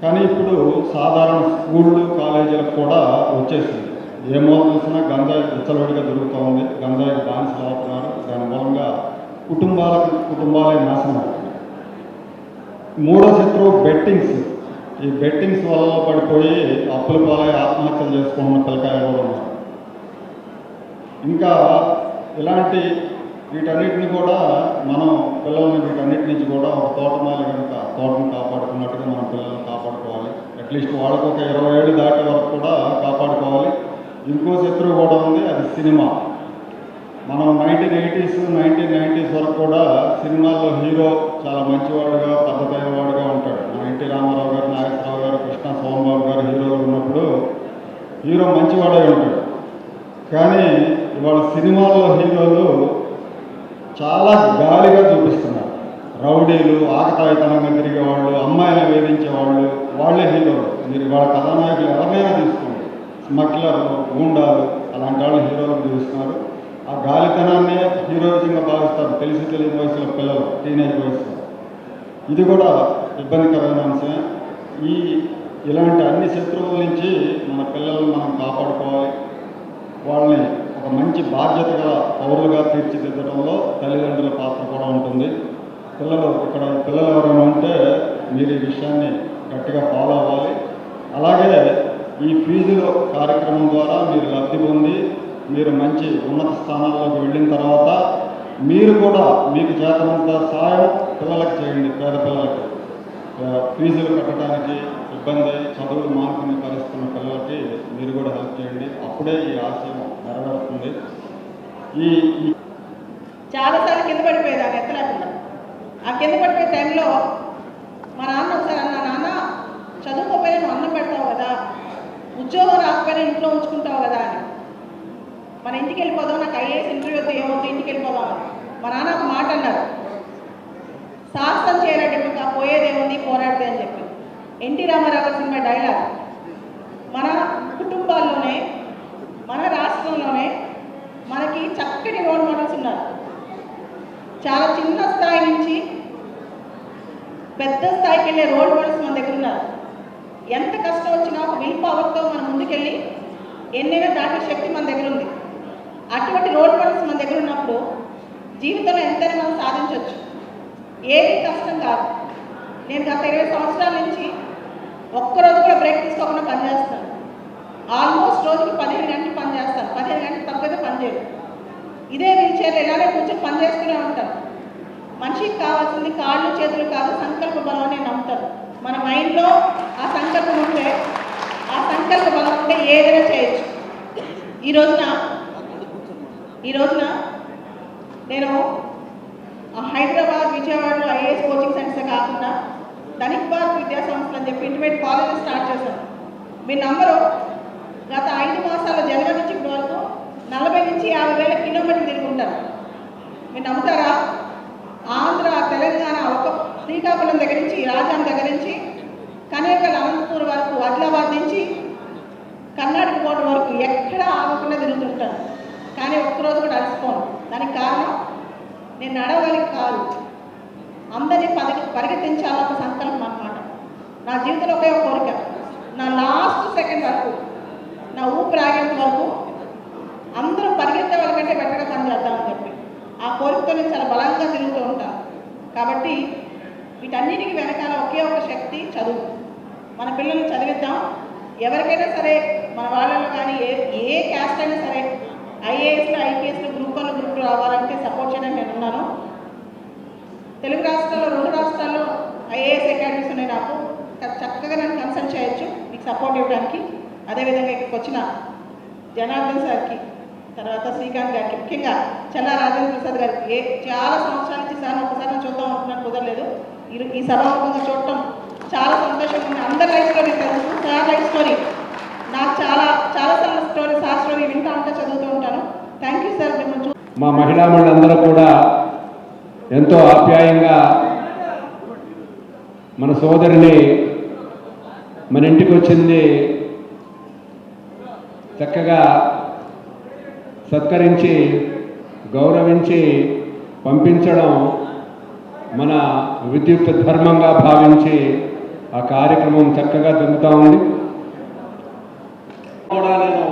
[SPEAKER 5] కానీ ఇప్పుడు సాధారణ స్కూళ్ళు కాలేజీలకు కూడా వచ్చేసింది. ఏ మూలం చూసినా గంజాయి విచ్చలవిడిగా దొరుకుతూ ఉంది, గంజాయికి బానిసలు అవుతున్నారు. దాని మూలంగా కుటుంబాలే నాశనం అవుతుంది. మూడో శత్రువు బెట్టింగ్స్. ఈ బెట్టింగ్స్ వల్ల పడిపోయి అప్పుల పాలై ఆత్మహత్యలు చేసుకుంటున్న పిల్లకాయలు కూడా ఉన్నారు. ఇంకా ఇలాంటి వీటన్నిటిని కూడా మనం పిల్లల్ని వీటన్నిటి నుంచి కూడా ఒక తోటమాలి కనుక తోటను కాపాడుకున్నట్టుగా మనం పిల్లల్ని కాపాడుకోవాలి. అట్లీస్ట్ వాళ్ళకు ఒక 20 ఏళ్ళు దాటే వరకు కూడా కాపాడుకోవాలి. ఇంకో శత్రువు కూడా ఉంది, అది సినిమా. మనం 1980s 1990s వరకు కూడా సినిమాల్లో హీరో చాలా మంచివాడుగా పద్ధతైన వాడుగా ఉంటాడు. మన ఎన్టీ రామారావు గారు, నాగేశ్వరరావు గారు, కృష్ణ
[SPEAKER 2] సోమబాబు గారు హీరోలు ఉన్నప్పుడు హీరో మంచివాడే ఉంటాడు. కానీ ఇవాళ సినిమాల్లో హీరోలు చాలా గాలిగా చూపిస్తున్నారు. రౌడీలు, ఆకతాయితనంగా తిరిగే వాళ్ళు, అమ్మాయిలను వేధించే వాళ్ళు, వాళ్ళే హీరోలు. మీరు ఇవాళ కథానాయకులు ఎవరినైనా తీసుకోండి, స్మగ్లర్, గూండాలు, అలాంటి వాళ్ళు హీరోలకు చూపిస్తున్నారు. ఆ గాలితనాన్నే హీరోయిజంగా భావిస్తారు తెలియని వయసులో పిల్లలు, టీనేజ్ వయసులో. ఇది కూడా ఇబ్బందికరమైన అంశమే. ఇలాంటి అన్ని శత్రువుల నుంచి మన పిల్లల్ని మనం కాపాడుకోవాలి. వాళ్ళని ఒక మంచి బాధ్యత గల పౌరులుగా తీర్చిదిద్దడంలో తల్లిదండ్రుల పాత్ర కూడా ఉంటుంది. పిల్లలు ఎవరైనా ఉంటే మీరు ఈ విషయాన్ని గట్టిగా ఫాలో అవ్వాలి. అలాగే ఈ ఫీజుల కార్యక్రమం ద్వారా మీరు లబ్ధి పొంది మీరు మంచి ఉన్నత స్థానాల్లోకి వెళ్ళిన తర్వాత మీరు కూడా మీకు చేతనంత సాయం పిల్లలకు చేయండి. పేద పిల్లలకి ఫీజులు కట్టడానికి ఇబ్బంది, చదువులు మానుకునే పరిస్థితున్న పిల్లలకి మీరు కూడా హెల్ప్ చేయండి. అప్పుడే ఈ ఆశయం నెరవేరుతుంది.
[SPEAKER 8] చాలాసార్లు కింద పడిపోయేదాన్ని ఎత్తలేకుండా. ఆ కింద పడిపోయే టైంలో మా నాన్న ఒకసారి అన్న, నాన్న చదువుకోపోయినా నువ్వు అన్నం పెడతావు కదా, ఉద్యోగం రాకపోయినా ఇంట్లో ఉంచుకుంటావు కదా అని. మన ఇంటికి వెళ్ళిపోదాం, నాకు ఐఏఎస్ ఇంటర్వ్యూ వద్దు, ఏమవుతుంది, ఇంటికి వెళ్ళిపోదాం అని మా నాన్న ఒక మాట అన్నారు, సాహసం చేయాలంటే ఇంకా పోయేదేముంది, పోరాడితే అని చెప్పి. NT Rama Rao cinema dialogue. మన కుటుంబాల్లోనే, మన రాష్ట్రంలోనే మనకి చక్కటి రోల్ మోడల్స్ ఉన్నారు. చాలా చిన్న స్థాయి నుంచి పెద్ద స్థాయికి వెళ్ళే రోల్ మోడల్స్ మన దగ్గర ఉన్నారు. ఎంత కష్టం వచ్చినా ఒక విల్ పవర్తో మనం ముందుకెళ్ళి ఎన్నైనా దాటే శక్తి మన దగ్గర ఉంది. అటువంటి రోల్ మోడల్స్ మన దగ్గర ఉన్నప్పుడు జీవితంలో ఎంతైనా మనం సాధించవచ్చు. ఏది కష్టం కాదు. నేను గత 20 సంవత్సరాల నుంచి ఒక్కరోజు కూడా బ్రేక్ తీసుకోకుండా పనిచేస్తాను. ఆల్మోస్ట్ రోజుకి 15 గంటలు పనిచేస్తాను. 15 గంటలు తప్పైతే పనిచేయదు. ఇదే వీల్ చైర్లో ఇలానే కూర్చొని పనిచేస్తూనే ఉంటాను. మనిషికి కావాల్సింది కాళ్ళు చేతులు కాదు, సంకల్ప బలం అని నేను నమ్ముతాను. మన మైండ్లో ఆ సంకల్పం ఉంటే, ఆ సంకల్ప బలం ఉంటే ఏదైనా చేయొచ్చు. ఈ రోజున నేను హైదరాబాద్, విజయవాడలో ఐఏఎస్ కోచింగ్ సెంటర్స్ కాకుండా ధనిక్ భారత్ విద్యా సంస్థలు అని చెప్పి ఇంటర్మీడియట్ కాలేజెస్ స్టార్ట్ చేశాను. మీ నంబరు గత 5 మాసాల జనవరి నుంచి ఇప్పటి వరకు 40 నుంచి 50,000 కిలోమీటర్లు తిరుగుంటారు. మీరు నమ్ముతారా? ఆంధ్ర, తెలంగాణ, ఒక శ్రీకాకుళం దగ్గర నుంచి, రాజాం దగ్గర నుంచి, కనేకల్, అనంతపూర్ వరకు, ఆదిలాబాద్ నుంచి కర్ణాటక బోర్డు వరకు ఎక్కడా ఆగకుండా తిరుగుతుంటాను. కానీ ఒక్కరోజు కూడా అలసిపోను. దానికి కారణం నేను నడవగలిగి కాదు, అందరినీ పరిగెత్తించాలని ఒక సంకల్పం అన్నమాట. నా జీవితంలో ఒకే ఒక కోరిక, నా లాస్ట్ సెకండ్ వరకు, నా ఊపిరి ఆగేంత వరకు అందరూ పరిగెత్తే వాళ్ళకంటే బెటర్గా పనిచేద్దామని చెప్పి ఆ కోరికతో నేను చాలా బలంగా తిరుగుతూ ఉంటాను. కాబట్టి వీటన్నిటికీ వెనకాల ఒకే ఒక శక్తి, చదువు. మన పిల్లల్ని చదివిద్దాం. ఎవరికైనా సరే, మన వాళ్ళలో కానీ ఏ క్యాస్ట్ అయినా సరే, ఐఏఎస్లో, ఐపీఎస్లో, గ్రూప్ 1, గ్రూప్ 2 రావాలంటే సపోర్ట్ చేయడానికి నేను ఉన్నాను. తెలుగు రాష్ట్రాల్లో 2 రాష్ట్రాల్లో ఐఏఎస్ అకాడమీస్ ఉన్నాయి. నాకు చక్కగా నన్ను కన్సల్ట్ చేయొచ్చు మీకు సపోర్ట్ ఇవ్వడానికి. అదేవిధంగా ఇక్కడికి వచ్చిన జనార్దన్ సార్కి, తర్వాత శ్రీకాంత్ గారికి, ముఖ్యంగా చల్లా రాజేంద్ర ప్రసాద్ గారికి చాలా సంవత్సరాల నుంచి సార్ ఒకసారి చూద్దాం అనుకున్నాను, కుదరలేదు. ఈ సభాముఖంగా చూడటం చాలా సంతోషంగా ఉంది. అందరి లైఫ్ స్టోరీ తెలుసు, సార్ లైఫ్ స్టోరీ నాకు చాలా స్టోరీ, సార్ స్టోరీ వింటూ ఉంటే చదువుతూ ఉంటాను. Thank you sir. మిమ్మల్ని
[SPEAKER 1] మా మహిళామణులందరూ కూడా ఎంతో ఆప్యాయంగా మన సోదరిని మన ఇంటికి వచ్చింది చక్కగా సత్కరించి గౌరవించి పంపించడం మన విద్యుత్ ధర్మంగా భావించి ఆ కార్యక్రమం చక్కగా జరుగుతూ ఉంది.
[SPEAKER 9] కూడా నేను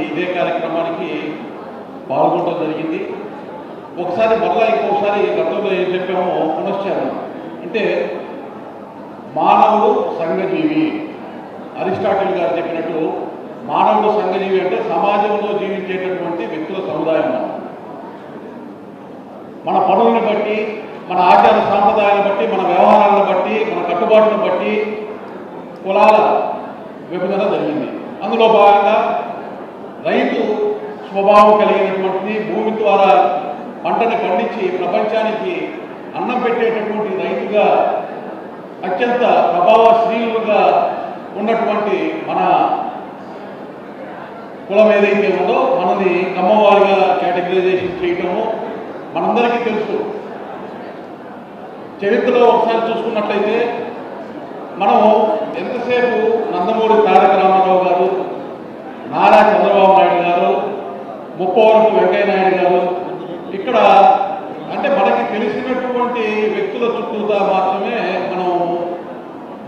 [SPEAKER 9] ఇదే కార్యక్రమానికి పాల్గొనడం జరిగింది. ఒకసారి మరలా ఇంకొకసారి గతంలో ఏం చెప్పామో పునశ్చరణ. అంటే మానవుడు సంఘజీవి. అరిస్టాటిల్ గారు చెప్పినట్టు మానవుడు సంఘజీవి అంటే సమాజంలో జీవించేటటువంటి వ్యక్తుల సముదాయం. మన పనులను బట్టి, మన ఆచార సాంప్రదాయాలను బట్టి, మన వ్యవహారాలను బట్టి, మన కట్టుబాట్లను బట్టి కులాల విభజన జరిగింది. అందులో భాగంగా రైతు స్వభావం కలిగినటువంటి, భూమి ద్వారా పంటను పండించి ప్రపంచానికి అన్నం పెట్టేటటువంటి రైతుగా అత్యంత ప్రభావశీలుగా ఉన్నటువంటి మన కులం ఏదైతే ఉందో మనని కమ్మవారిగా కేటగిరైజేషన్ చేయటము మనందరికీ తెలుసు. చరిత్రలో ఒకసారి చూసుకున్నట్లయితే మనం ఎంతసేపు నందమూరి తారక రామారావు గారు, నారా చంద్రబాబు నాయుడు గారు, ముప్పవరపు వెంకయ్య నాయుడు గారు ఇక్కడ అంటే మనకి తెలిసినటువంటి వ్యక్తుల చుట్టూతా మాత్రమే మనం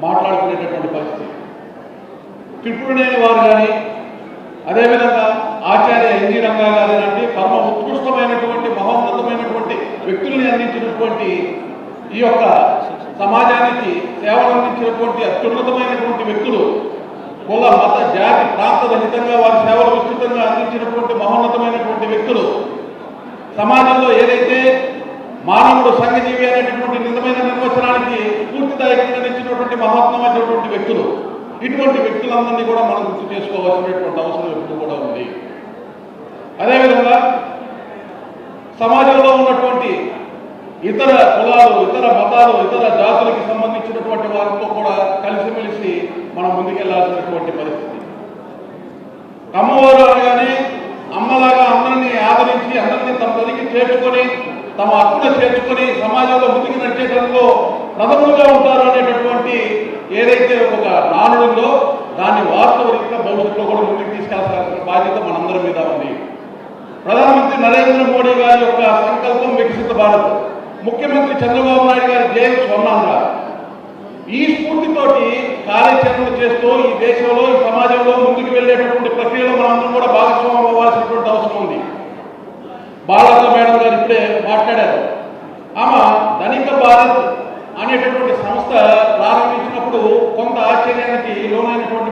[SPEAKER 9] మాట్లాడుకునేటటువంటి పరిస్థితి. త్రిపురనేని వారు కానీ, అదేవిధంగా ఆచార్య ఎన్జి రంగా గారు లాంటి పరమ ఉత్కృష్టమైనటువంటి మహోన్నతమైనటువంటి వ్యక్తుల్ని అందించినటువంటి ఈ యొక్క సమాజానికి సేవలు అందించినటువంటి అత్యున్నతమైనటువంటి వ్యక్తులు, కుల మత జాతి ప్రాంత రహితంగా వారి సేవలు విస్తృతంగా అందించినటువంటి మహోన్నతమైనటువంటి వ్యక్తులు, సమాజంలో ఏదైతే మానవుడు సంఘజీవి అనేటటువంటి నిజమైన నిర్వచనానికి స్ఫూర్తిదాయకంగా నిలిచినటువంటి మహాత్మమైనటువంటి వ్యక్తులు, ఇటువంటి వ్యక్తులందరినీ కూడా మనం గుర్తు చేసుకోవాల్సినటువంటి అవసరం ఎప్పుడు కూడా ఉంది. అదేవిధంగా సమాజంలో ఉన్నటువంటి ఇతర కులాలు, ఇతర మతాలు, ఇతర జాతులకి సంబంధించినటువంటి వారితో కూడా కలిసిమెలిసి మనం ముందుకెళ్లాల్సినటువంటి పరిస్థితి. కమ్మవారు అనగానే అమ్మలాగా అందరినీ ఆదరించి అందరినీ తమ తదికి చేర్చుకొని తమ హక్కును చేర్చుకొని సమాజంలో ముందుకు నడిచేటంలో ప్రథములుగా ఉంటారు అనేటటువంటి ఏదైతే ఒక నానుడు ఉందో దాన్ని వాస్తవికంగా భవిష్యత్తులో కూడా ముందుకు తీసుకెళ్లాల్సిన బాధ్యత మనందరి మీద ఉంది. ప్రధానమంత్రి నరేంద్ర మోడీ గారి యొక్క సంకల్పం వికసిత భారత్, ముఖ్యమంత్రి చంద్రబాబు నాయుడు గారి జయం స్వర్ణాంధ్ర, ఈ స్ఫూర్తితోటి కార్యాచరణలు చేస్తూ ఈ దేశంలో ఈ సమాజంలో ముందుకు వెళ్ళేటటువంటి ప్రక్రియలో మనందరం కూడా భాగస్వామ్యం అవ్వాల్సినటువంటి అవసరం ఉంది. బాలక మేడం గారు ఇప్పుడే మాట్లాడారు. ఆమె ధనిక భారత్ అనేటటువంటి సంస్థ ప్రారంభించినప్పుడు కొంత ఆశ్చర్యానికి లోనైనటువంటి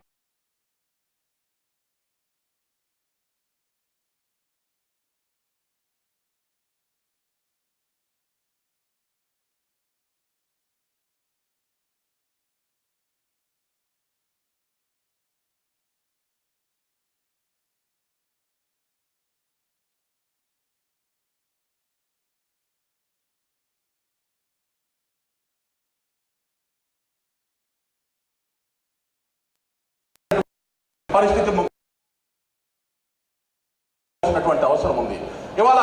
[SPEAKER 9] పరిస్థితి అవసరం ఉంది. ఇవాళ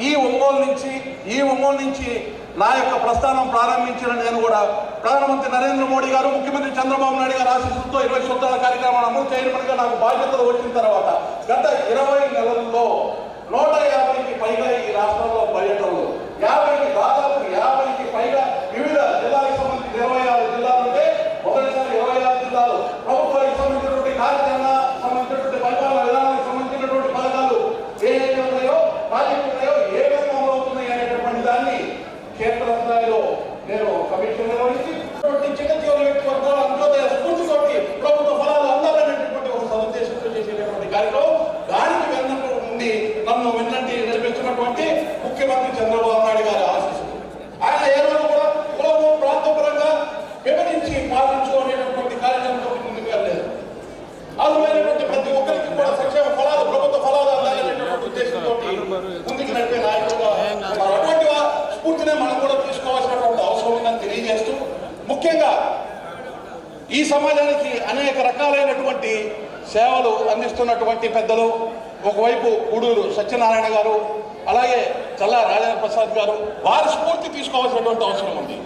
[SPEAKER 9] ఈ ఒంగోలు నుంచి నా యొక్క ప్రస్థానం ప్రారంభించిన నేను కూడా ప్రధానమంత్రి నరేంద్ర మోడీ గారు, ముఖ్యమంత్రి చంద్రబాబు నాయుడు గారు ఆశీస్సులతో 20 సంవత్సరాల కార్యక్రమాన్ని అమలు చేయడానికి నాకు బాధ్యతలు వచ్చిన తర్వాత గత 20 నెలల్లో 150కి పైగా ఈ రాష్ట్రంలో పర్యటనలు, 50కి దాదాపు 50కి పైగా వివిధ జిల్లాలకు సంబంధించి 26 జిల్లాలు ఉంటే మొదటిసారి 26 జిల్లాలు ప్రభుత్వానికి సంబంధించినటువంటి కార్యక్రమ సంబంధించినటువంటి పరిపాలన విధానానికి సంబంధించినటువంటి పథకాలు ఏదైతే ఉన్నాయో, ప్రాజెక్టు ఉన్నాయో, ఏ విధంగా అమలవుతున్నాయి అనేటటువంటి దాన్ని క్షేత్రస్థాయిలో నేను సమీక్ష నిర్వహించి చిన్నజీవుల వ్యక్తి వర్గాల అంత్యోదయ స్ఫూర్తితోటి ప్రభుత్వ ఫలాలు అందాలనేటటువంటి ఒక సదుద్దేశంతో చేసేటటువంటి కార్యక్రమం. దానికి వెన్నప్పుడు నుండి నన్ను వెన్నంటి నడిపించినటువంటి ముఖ్యమంత్రి చంద్రబాబు నాయుడు గారి ఆశీస్సులు. ఆయన ఏ రోజు కూడా కులము ప్రాంతపరంగా విభజించి పాటించుకునేటటువంటి కార్యక్రమంతో ముందుకు వెళ్ళలేదు. అర్హులైనటువంటి ప్రతి ఒక్కరికి కూడా సంక్షేమ ఫలాలు, ప్రభుత్వ ఫలాలు అందాలనేటువంటి ఉద్దేశంతో ముందుకు నడిపే నాయకులుగా అటువంటి స్ఫూర్తినే మనం కూడా తీసుకోవాల్సినటువంటి అవసరం ఉందని తెలియజేస్తూ, ముఖ్యంగా ఈ సమాజానికి అనేక రకాలైనటువంటి సేవలు అందిస్తున్నటువంటి పెద్దలు, ఒకవైపు గూడూరు సత్యనారాయణ గారు, అలాగే చల్లా రాజేంద్ర ప్రసాద్ గారు, వారి స్ఫూర్తి తీసుకోవాల్సినటువంటి అవసరం ఉంది.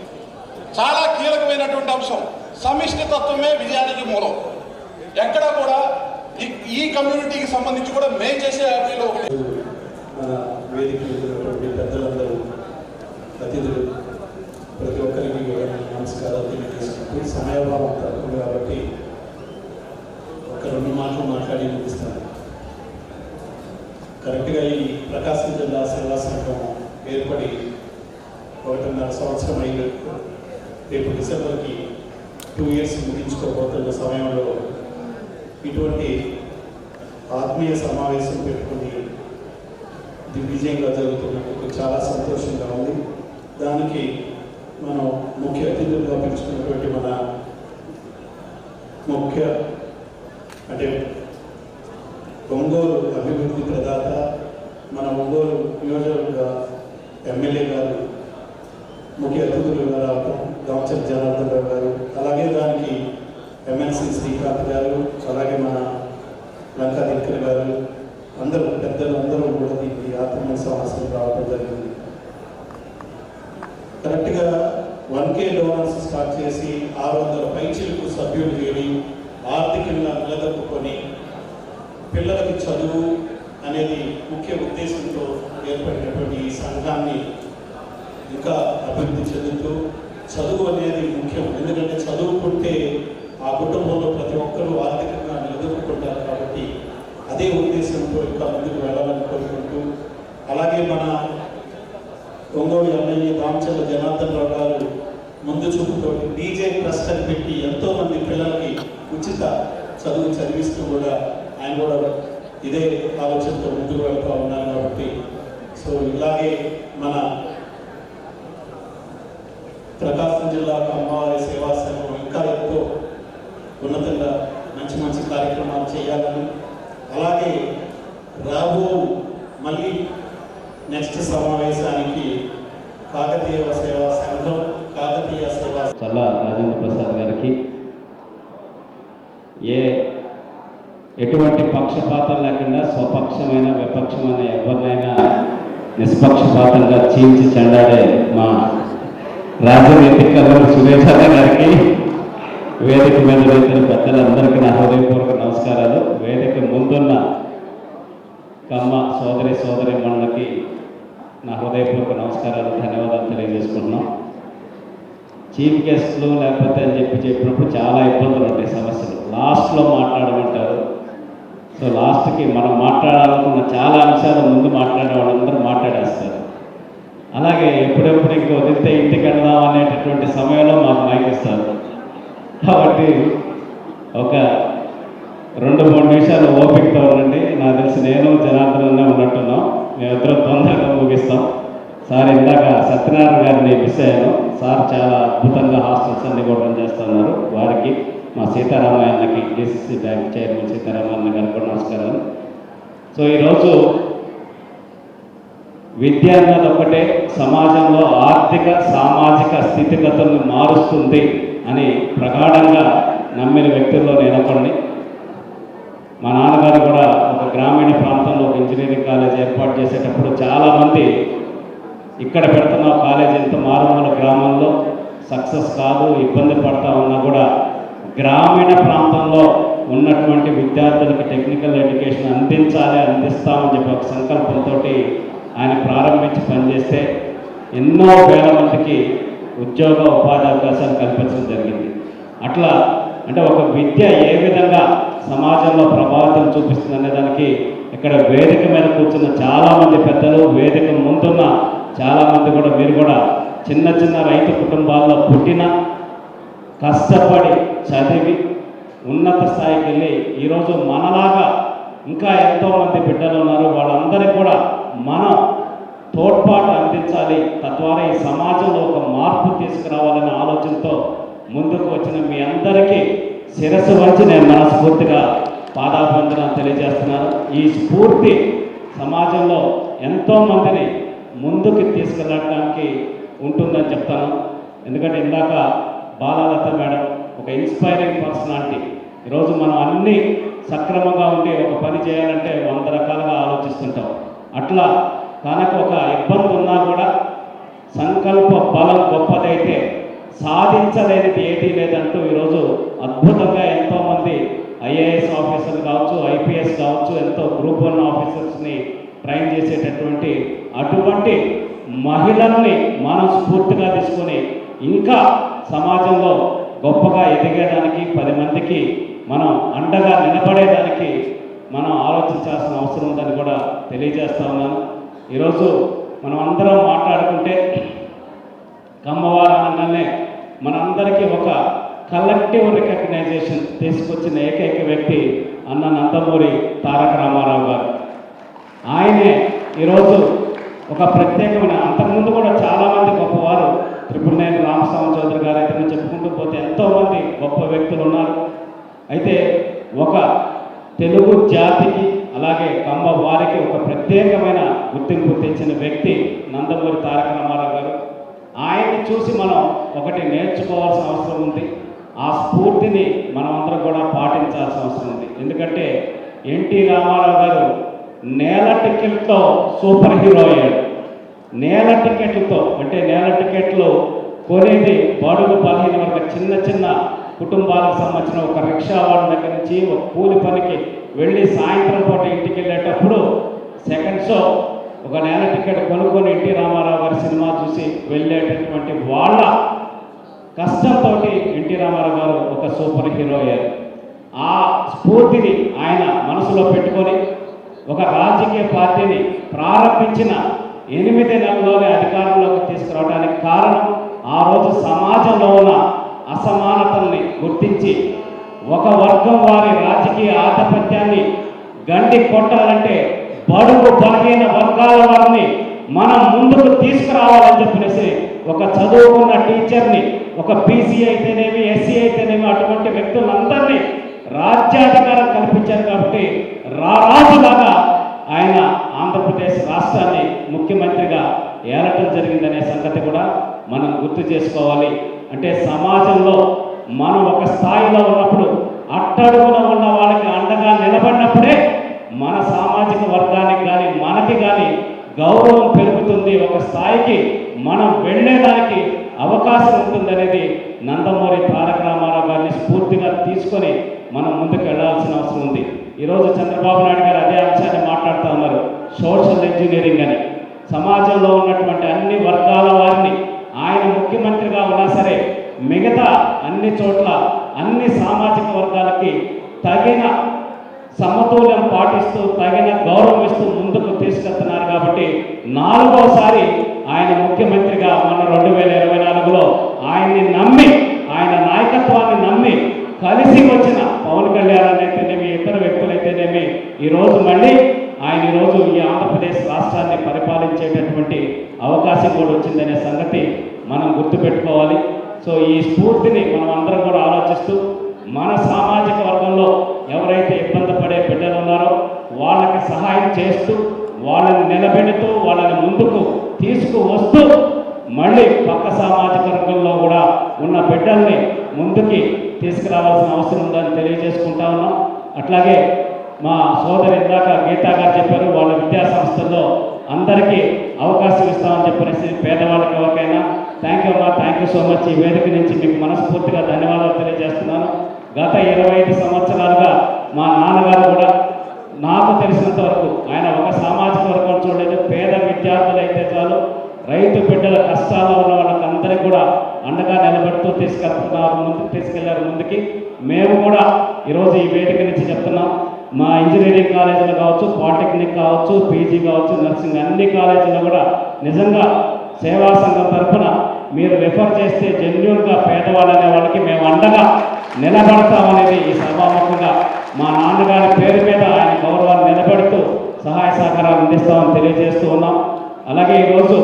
[SPEAKER 9] చాలా కీలకమైనటువంటి అంశం, సమిష్టి తత్వమే విజయానికి మూలం. ఎక్కడ కూడా ఈ కమ్యూనిటీకి సంబంధించి కూడా మేము చేసే అభిలో
[SPEAKER 10] మన వేదిక పెద్దలందరూ, అతిథులు, ప్రతి ఒక్కరికి నమస్కారాలు తెలియజేసుకుంటూ సమయభావం తక్కువ కాబట్టి ఒక 2 మాటలు మాట్లాడి ముగిస్తాను. కరెక్ట్గా ఈ ప్రకాశం జిల్లా సేవా సంఘం ఏర్పడి 1.5 సంవత్సరం అయింది. రేపు డిసెంబర్కి 2 ఇయర్స్ ముగించుకోబోతున్న సమయంలో ఇటువంటి ఆత్మీయ సమావేశం పెట్టుకుని దిగ్విజయంగా జరుగుతున్నందుకు చాలా సంతోషంగా ఉంది. దానికి మనం ముఖ్య అతిథులుగా పిలుచుకున్నటువంటి మన ముఖ్య అంటే ఒంగోలు అభివృద్ధి ప్రదాత, మన ఒంగోలు నియోజకవర్గ ఎమ్మెల్యే గారు ముఖ్య అతిథులుగా రావడం, దామచర్ల జనార్దన్ రావు గారు, అలాగే దానికి ఎమ్మెల్సీ శ్రీకాంత్ గారు, అలాగే మన లంకా దిక్కర్ గారు, అందరూ పెద్దలు అందరూ కూడా దీనికి ఆత్మీయ హాస్టల్ రావడం జరిగింది. కరెక్ట్గా 1K డోనర్స్ స్టార్ట్ చేసి 600 పైచీలకు సభ్యులు చేరి ఆర్థికంగా నిలదొక్కుని పిల్లలకి చదువు అనేది ముఖ్య ఉద్దేశంతో ఏర్పడినటువంటి ఈ సంఘాన్ని ఇంకా అభివృద్ధి చెందుతూ, చదువు అనేది ముఖ్యం. ఎందుకంటే చదువుకుంటే ఆ కుటుంబంలో ప్రతి ఒక్కరూ ఆర్థికంగా నిలదొక్కుంటారు. కాబట్టి అదే ఉద్దేశంతో ఇంకా ముందుకు వెళ్ళాలని కోరుకుంటూ, అలాగే మన ఒంగోలు ఎమ్మెల్యే దామచర్ల జనార్దన్ రావు గారు ముందు చూపుతో డీజే ట్రస్ట్ అని పెట్టి ఎంతోమంది పిల్లలకి ఉచిత చదువు చదివిస్తూ కూడా ఆయన కూడా ఇదే ఆలోచనతో ముందుకు వెళ్తూ ఉన్నారు. కాబట్టి సో ఇలాగే మన ప్రకాశం జిల్లా అమ్మవారి సేవా సంఘం ఇంకా ఎంతో ఉన్నతంగా మంచి మంచి కార్యక్రమాలు చేయాలని, అలాగే మళ్ళీ నెక్స్ట్ సమావేశానికి కాకతీయ సేవా సంఘం, కాకతీయ సేవా
[SPEAKER 11] చల్లా రాజేంద్ర ప్రసాద్ గారికి ఎటువంటి పక్షపాతం లేకుండా స్వపక్షమైన విపక్షమైన ఎవరినైనా నిష్పక్షపాతంగా చీల్చి చెండాడే మా రాజనీతి కలర్ సురేష్ గారికి, వేదిక మీద రైతుల పెద్దలందరికీ నా హృదయపూర్వక నమస్కారాలు. వేదిక ముందున్న కమ్మ సోదరి మనులకి నా హృదయపూర్వక నమస్కారాలు, ధన్యవాదాలు తెలియజేసుకుంటున్నాం. చీఫ్ గెస్ట్లు లేకపోతే అని చెప్పినప్పుడు చాలా ఇబ్బందులు ఉంటాయి, సమస్యలు లాస్ట్లో మాట్లాడమంటారు. సో లాస్ట్కి మనం మాట్లాడాలనుకున్న చాలా అంశాలు ముందు మాట్లాడే వాళ్ళందరూ మాట్లాడేస్తారు. అలాగే ఎప్పుడెప్పుడు ఇంక వదిలితే ఇంటికి వెళ్దాం అనేటటువంటి సమయంలో మాకు మైక్ ఇస్తారు. కాబట్టి ఒక 2-3 నిమిషాలు ఓపికతో ఉండండి. నాకు తెలిసి నేను జనార్దననే ఉన్నట్టున్నాం, మేమిద్దరం తొందరగా ముగిస్తాం. సార్ ఇందాక సత్యనారాయణ గారిని మిస్ అయ్యాను. సార్ చాలా అద్భుతంగా హాస్టల్స్ అన్ని కూడా రన్ చేస్తున్నారు. వారికి మా సీతారామయ్యకి, డిసిసి బ్యాంక్ చైర్మన్ సీతారామయ్య గారికి కూడా నమస్కారాలు. సో ఈరోజు విద్య అన్నది ఒకటే సమాజంలో ఆర్థిక సామాజిక స్థితిగతులను మారుస్తుంది అని ప్రగాఢంగా నమ్మిన వ్యక్తుల్లో నేను ఒకడిని. మా నాన్నగారు కూడా ఒక గ్రామీణ ప్రాంతంలో ఒక ఇంజనీరింగ్ కాలేజ్ ఏర్పాటు చేసేటప్పుడు చాలామంది ఇక్కడ పెడుతున్న కాలేజ్ ఇంత మారుమూల గ్రామంలో సక్సెస్ కాదు, ఇబ్బంది పడతా ఉన్నా కూడా గ్రామీణ ప్రాంతంలో ఉన్నటువంటి విద్యార్థులకు టెక్నికల్ ఎడ్యుకేషన్ అందిస్తామని చెప్పి ఒక సంకల్పంతో ఆయన ప్రారంభించి పనిచేస్తే ఎన్నో వేల మందికి ఉద్యోగ ఉపాధి అవకాశాలు కల్పించడం జరిగింది. అట్లా అంటే ఒక విద్య ఏ విధంగా సమాజంలో ప్రభావితం చూపిస్తుంది అనే దానికి ఇక్కడ వేదిక మీద కూర్చున్న చాలామంది పెద్దలు, వేదిక ముందున్న చాలామంది కూడా, మీరు కూడా చిన్న రైతు కుటుంబాల్లో పుట్టిన, కష్టపడి చదివి ఉన్నత స్థాయికి వెళ్ళి ఈరోజు మనలాగా ఇంకా ఎంతోమంది బిడ్డలు ఉన్నారు. వాళ్ళందరికీ కూడా మనం తోడ్పాటు అందించాలి, తద్వారా ఈ సమాజంలో ఒక మార్పు తీసుకురావాలనే ఆలోచనతో ముందుకు వచ్చిన మీ అందరికీ శిరస్సు వంచి నేను మనస్ఫూర్తిగా పాదాభివందనాలు తెలియజేస్తున్నాను. ఈ స్ఫూర్తి సమాజంలో ఎంతోమందిని ముందుకు తీసుకెళ్ళడానికి ఉంటుందని చెప్తాను. ఎందుకంటే ఇందాక బాలలత మేడం ఒక ఇన్స్పైరింగ్ పర్సనాలిటీ. ఈరోజు మనం అన్నీ సక్రమంగా ఉండి ఒక పని చేయాలంటే 100 రకాలుగా ఆలోచిస్తుంటాం. అట్లా తనకు ఒక ఇబ్బంది ఉన్నా కూడా సంకల్ప బలం గొప్పదైతే సాధించలేనిది ఏదీ లేదంటూ ఈరోజు అద్భుతంగా ఎంతోమంది ఐఏఎస్ ఆఫీసర్లు కావచ్చు, ఐపీఎస్ కావచ్చు, ఎంతో గ్రూప్ 1 ఆఫీసర్స్ని ట్రైన్ చేసేటటువంటి అటువంటి మహిళల్ని మనం స్ఫూర్తిగా తీసుకొని ఇంకా సమాజంలో గొప్పగా ఎదిగేదానికి, 10 మందికి మనం అండగా నిలబడేదానికి మనం ఆలోచించాల్సిన అవసరం ఉందని కూడా తెలియజేస్తా ఉన్నాను. ఈరోజు మనం అందరం మాట్లాడుకుంటే కమ్మవారు అనగానే మనందరికీ ఒక కలెక్టివ్ రికగ్నైజేషన్ తీసుకొచ్చిన ఏకైక వ్యక్తి అన్న నందమూరి తారక రామారావు గారు. ఆయనే ఈరోజు ఒక ప్రత్యేకమైన, అంతకుముందు కూడా చాలామంది గొప్పవారు, త్రిపురనేని రామస్వామి చౌదరి గారు అయితే చెప్పుకుంటూ పోతే ఎంతోమంది గొప్ప వ్యక్తులు ఉన్నారు. అయితే ఒక తెలుగు జాతికి అలాగే కమ్మ వారికి ఒక ప్రత్యేకమైన గుర్తింపు తెచ్చిన వ్యక్తి నందమూరి తారక రామారావు గారు. ఆయన్ని చూసి మనం ఒకటి నేర్చుకోవాల్సిన అవసరం ఉంది. ఆ స్ఫూర్తిని మనమందరం కూడా పాటించాల్సిన అవసరం ఉంది. ఎందుకంటే ఎన్టీ రామారావు గారు నేల టికెట్తో సూపర్ హీరో అయ్యాడు. నేల టికెట్లతో అంటే నేల టికెట్లు కొనేది బడుగు బలహీన వర్గ చిన్న చిన్న కుటుంబాలకు సంబంధించిన ఒక రిక్షా వాళ్ళ దగ్గర నుంచి ఒక కూలి పనికి వెళ్ళి సాయంత్రం పూట ఇంటికి వెళ్ళేటప్పుడు సెకండ్ షో ఒక నేల టికెట్ కొనుక్కొని ఎన్టీ రామారావు గారి సినిమా చూసి వెళ్ళేటటువంటి వాళ్ళ కష్టంతో ఎన్టీ రామారావు గారు ఒక సూపర్ హీరో అయ్యారు. ఆ స్ఫూర్తిని ఆయన మనసులో పెట్టుకొని ఒక రాజకీయ పార్టీని ప్రారంభించిన 8 నెలల్లోనే అధికారంలోకి తీసుకురావడానికి కారణం ఆ రోజు సమాజంలో ఉన్న అసమానతల్ని గుర్తించి ఒక వర్గం వారి రాజకీయ ఆధిపత్యాన్ని గండి కొట్టాలంటే బడుగు బలహీన వర్గాల వారిని మనం ముందుకు తీసుకురావాలని చెప్పేసి ఒక చదువుకున్న టీచర్ని ఒక బీసీ అయితేనేమి ఎస్సీ అయితేనేమి అటువంటి వ్యక్తులందరినీ రాజ్యాధికారం కల్పించారు. కాబట్టి రాజులాగా ఆయన ఆంధ్రప్రదేశ్ రాష్ట్రాన్ని ముఖ్యమంత్రిగా ఏలటం జరిగిందనే సంగతి కూడా మనం గుర్తు చేసుకోవాలి. అంటే సమాజంలో మనం ఒక స్థాయిలో ఉన్నప్పుడు అట్టడుగున ఉన్న వాళ్ళకి అండగా నిలబడినప్పుడే మన సామాజిక వర్గానికి కానీ మనకి కానీ గౌరవం పెరుగుతుంది, ఒక స్థాయికి మనం వెళ్ళేదానికి అవకాశం ఉంటుందనేది నందమూరి తారక రామారావు గారిని స్ఫూర్తిగా తీసుకొని మనం ముందుకు వెళ్ళాల్సిన అవసరం ఉంది. ఈరోజు చంద్రబాబు నాయుడు గారు అదే అంశాన్ని మాట్లాడుతూ ఉన్నారు, సోషల్ ఇంజనీరింగ్ అని. సమాజంలో ఉన్నటువంటి అన్ని వర్గాల వారిని ఆయన ముఖ్యమంత్రిగా ఉన్నా సరే మిగతా అన్ని చోట్ల అన్ని సామాజిక వర్గాలకి తగిన సమతుల్యం పాటిస్తూ తగిన గౌరవం ఇస్తూ ముందుకు తీసుకెళ్తున్నారు. కాబట్టి 4వసారి ఆయన ముఖ్యమంత్రిగా మన 2024లో ఆయన్ని నమ్మి ఆయన నాయకత్వాన్ని నమ్మి కలిసి వచ్చిన పవన్ కళ్యాణ్ అయితేనేమి ఇతర వ్యక్తులైతేనేమి ఈరోజు మళ్ళీ ఆయన ఈరోజు ఈ ఆంధ్రప్రదేశ్ రాష్ట్రాన్ని పరిపాలించేటటువంటి అవకాశం కూడా వచ్చిందనే సంగతి మనం గుర్తుపెట్టుకోవాలి. సో ఈ స్ఫూర్తిని మనం అందరం కూడా ఆలోచిస్తూ మన సామాజిక వర్గంలో ఎవరైతే ఇబ్బంది పడే బిడ్డలు ఉన్నారో వాళ్ళకి సహాయం చేస్తూ వాళ్ళని నిలబెడుతూ వాళ్ళని ముందుకు తీసుకువస్తూ మళ్ళీ పక్క సామాజిక వర్గంలో కూడా ఉన్న బిడ్డల్ని ముందుకి తీసుకురావాల్సిన అవసరం ఉందని తెలియజేసుకుంటా ఉన్నాం. అట్లాగే మా సోదరి ఇందాక గీతా గారు చెప్పారు, వాళ్ళ విద్యా సంస్థల్లో అందరికీ అవకాశం ఇస్తామని చెప్పేసి పేదవాళ్ళకి ఎవరికైనా థ్యాంక్ యూ అమ్మా, థ్యాంక్ యూ సో మచ్. ఈ వేదిక నుంచి మీకు మనస్ఫూర్తిగా ధన్యవాదాలు తెలియజేస్తున్నాను. గత 25 సంవత్సరాలుగా మా నాన్నగారు కూడా నాకు తెలిసినంత వరకు ఆయన ఒక సామాజిక వర్గం చూడలేదు, పేద విద్యార్థులు అయితే చాలు రైతు బిడ్డల కష్టాల్లో ఉన్న వాళ్ళకందరికీ కూడా అండగా నిలబెడుతూ తీసుకెళ్లారు ముందుకి. మేము కూడా ఈరోజు ఈ వేదిక నుంచి చెప్తున్నాం, మా ఇంజనీరింగ్ కాలేజీలు కావచ్చు, పాలిటెక్నిక్ కావచ్చు, పీజీ కావచ్చు, నర్సింగ్ అన్ని కాలేజీలో కూడా నిజంగా సేవా సంఘం తరఫున మీరు రిఫర్ చేస్తే జెన్యూన్గా పేదవాళ్ళు అనే వాళ్ళకి మేము అండగా నిలబడతామనేది ఈ సభాముఖంగా మా నాన్నగారి పేరు మీద ఆయన గౌరవాన్ని నిలబెడుతూ సహాయ సహకారాలు అందిస్తామని తెలియజేస్తూ ఉన్నాం. అలాగే ఈరోజు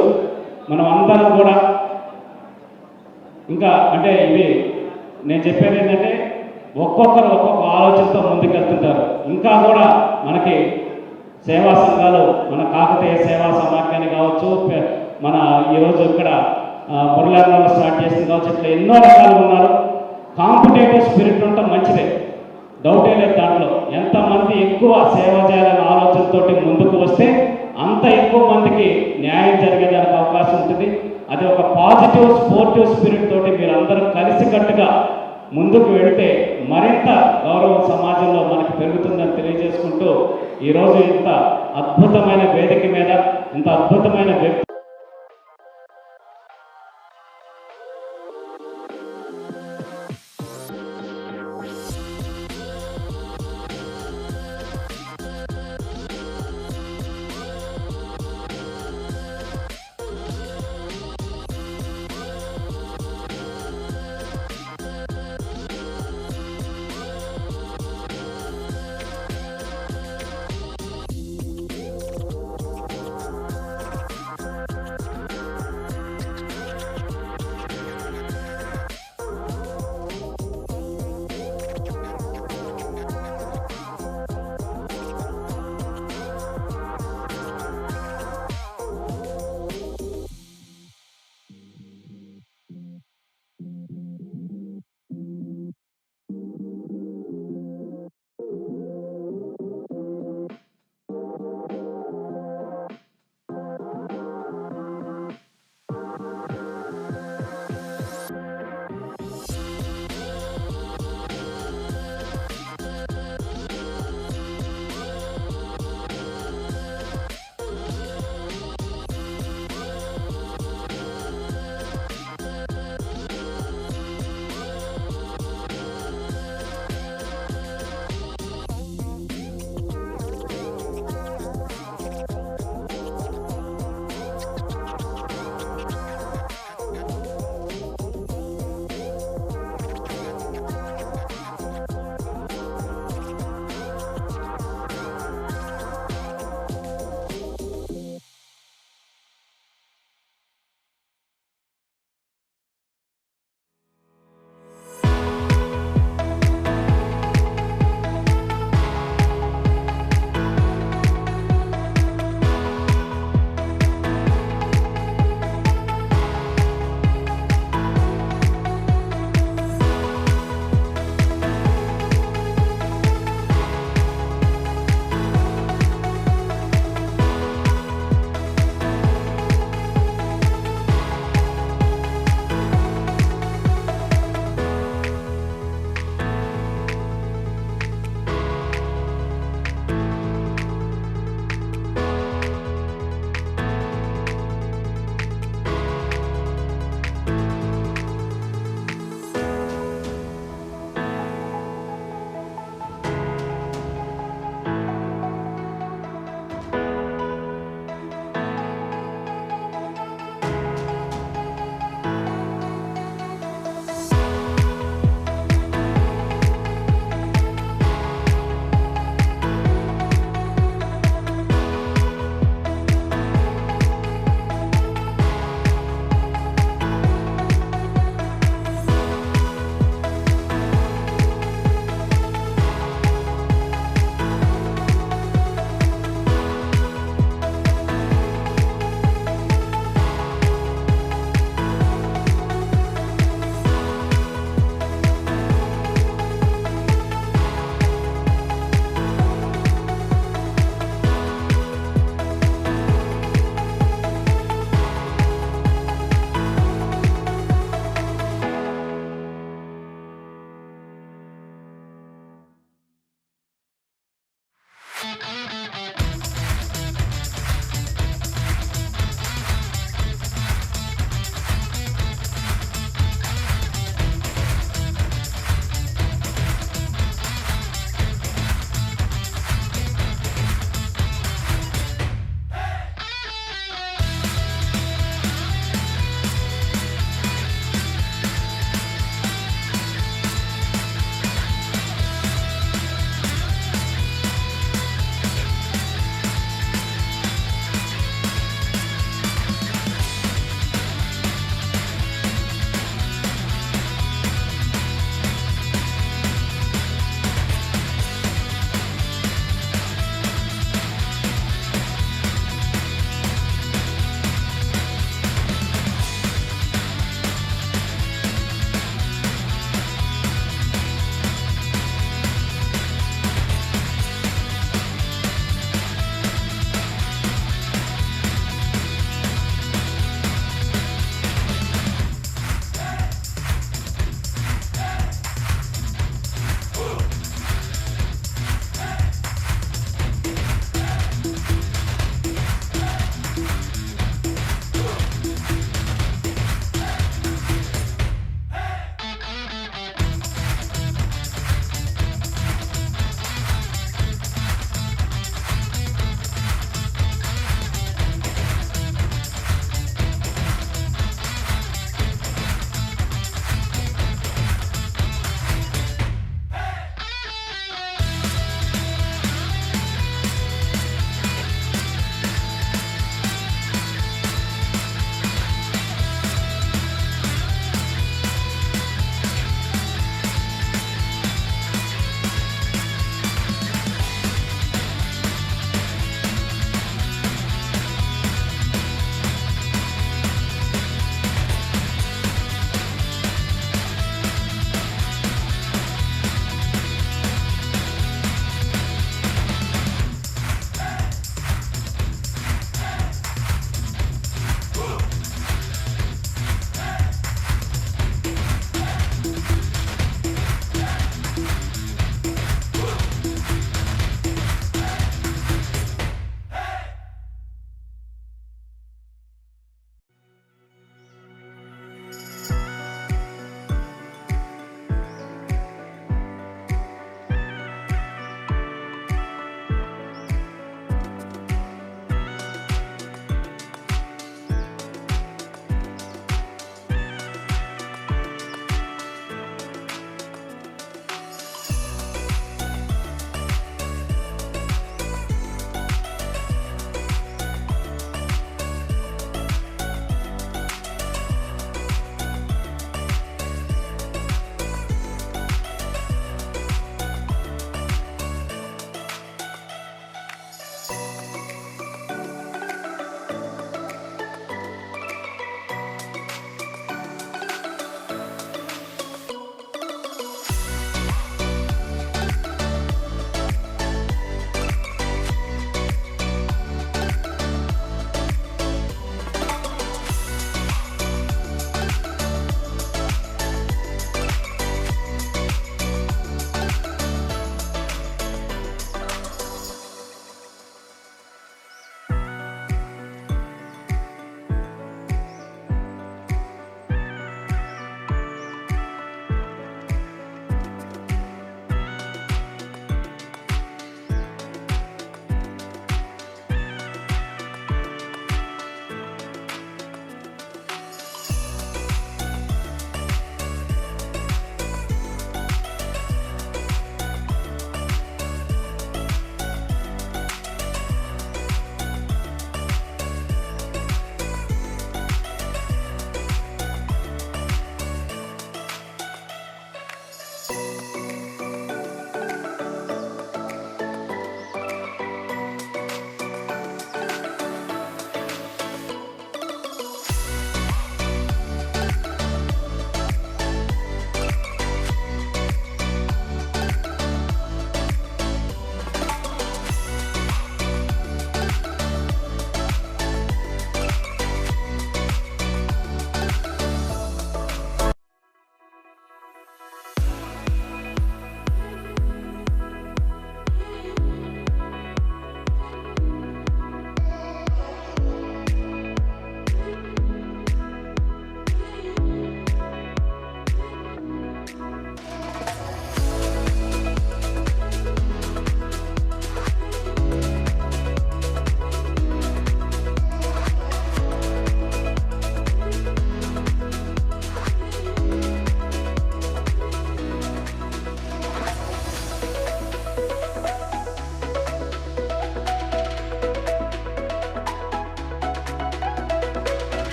[SPEAKER 11] మనం అందరం కూడా ఇంకా అంటే ఇది నేను చెప్పేది ఏంటంటే ఒక్కొక్కరు ఒక్కొక్క ఆలోచనతో ముందుకెళ్తుంటారు. ఇంకా కూడా మనకి సేవా సంఘాలు మన కాకతీయ సేవా సమాఖ్యాన్ని కావచ్చు, మన ఈరోజు ఇక్కడ మురళీలో స్టార్ట్ చేసింది కావచ్చు, ఇట్లా ఎన్నో రకాలు ఉన్నారు. కాంపిటేటివ్ స్పిరిట్ ఉండటం మంచిదే, డౌటే లేదు దాంట్లో. ఎంతమంది ఎక్కువ సేవ చేయాలనే ఆలోచనతో ముందుకు వస్తే అంత ఎక్కువ మందికి న్యాయం జరిగేదానికి అవకాశం ఉంటుంది. అది ఒక పాజిటివ్ స్పోర్టివ్ స్పిరిట్ తోటి మీరందరూ కలిసికట్టుగా ముందుకు వెళితే మరింత గౌరవం సమాజంలో మనకి పెరుగుతుందని తెలియజేసుకుంటూ ఈరోజు ఇంత అద్భుతమైన వేదిక మీద ఇంత అద్భుతమైన వ్యక్తి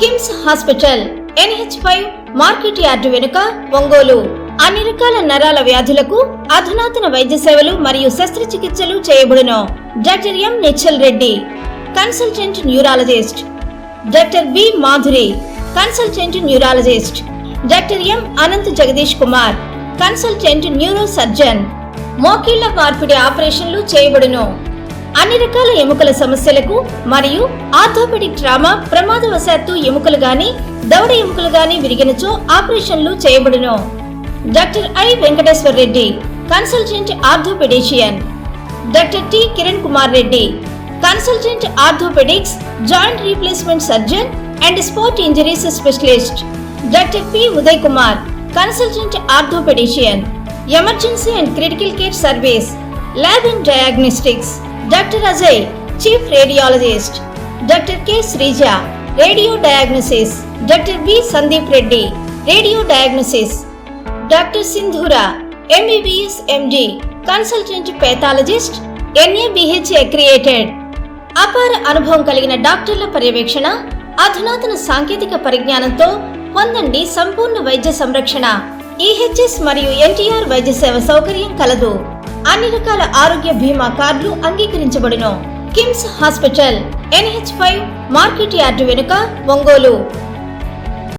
[SPEAKER 12] KIMS hospital NH5 market yard వెనుక ఒంగోలు. అన్ని రకాల నరాల వ్యాధులకు అధునాతన వైద్య సేవలు మరియు శస్త్రచికిత్సలు చేయబడును. Doctor M Nichal Reddy, consultant neurologist. Doctor B Madhuri, consultant neurologist. Doctor M Anant Jagadish Kumar, consultant neuro surgeon. మోకీళ్ల మార్పిడి ఆపరేషన్లు చేయబడును. అన్ని రకాల ఎముకల సమస్యలకు మరియు ఆర్థోపెడిక్ ట్రామా, ప్రమాదవశాత్తు ఎముకలు గాని దవడ ఎముకలు గాని విరిగినచో ఆపరేషన్లు చేయబడును. Doctor I Venkateswara Reddy, consultant orthopaedician. Doctor T Kiran Kumar Reddy, consultant orthopaedics, joint replacement surgeon and sport injuries specialist. Doctor P Uday Kumar, consultant orthopaedician. Emergency and critical care service, lab and diagnostics. Doctor Ajay, chief radiologist. Doctor K Sreeja, radio diagnosis. Doctor B Sandeep Reddy, radio diagnosis. Doctor Sindhura, MBBS MD, consultant pathologist, NABH accredited. అపార అనుభవం కలిగిన డాక్టర్ల పర్యవేక్షణ, అధునాతన సాంకేతిక పరిజ్ఞానంతో పొందండి సంపూర్ణ వైద్య సంరక్షణ. EHS మరియు NTR వైద్య సేవ సౌకర్యం కలదు. అన్ని రకాల ఆరోగ్య బీమా కార్డులు అంగీకరించబడును. KIMS hospital NH5 market yard వెనుక ఒంగోలు.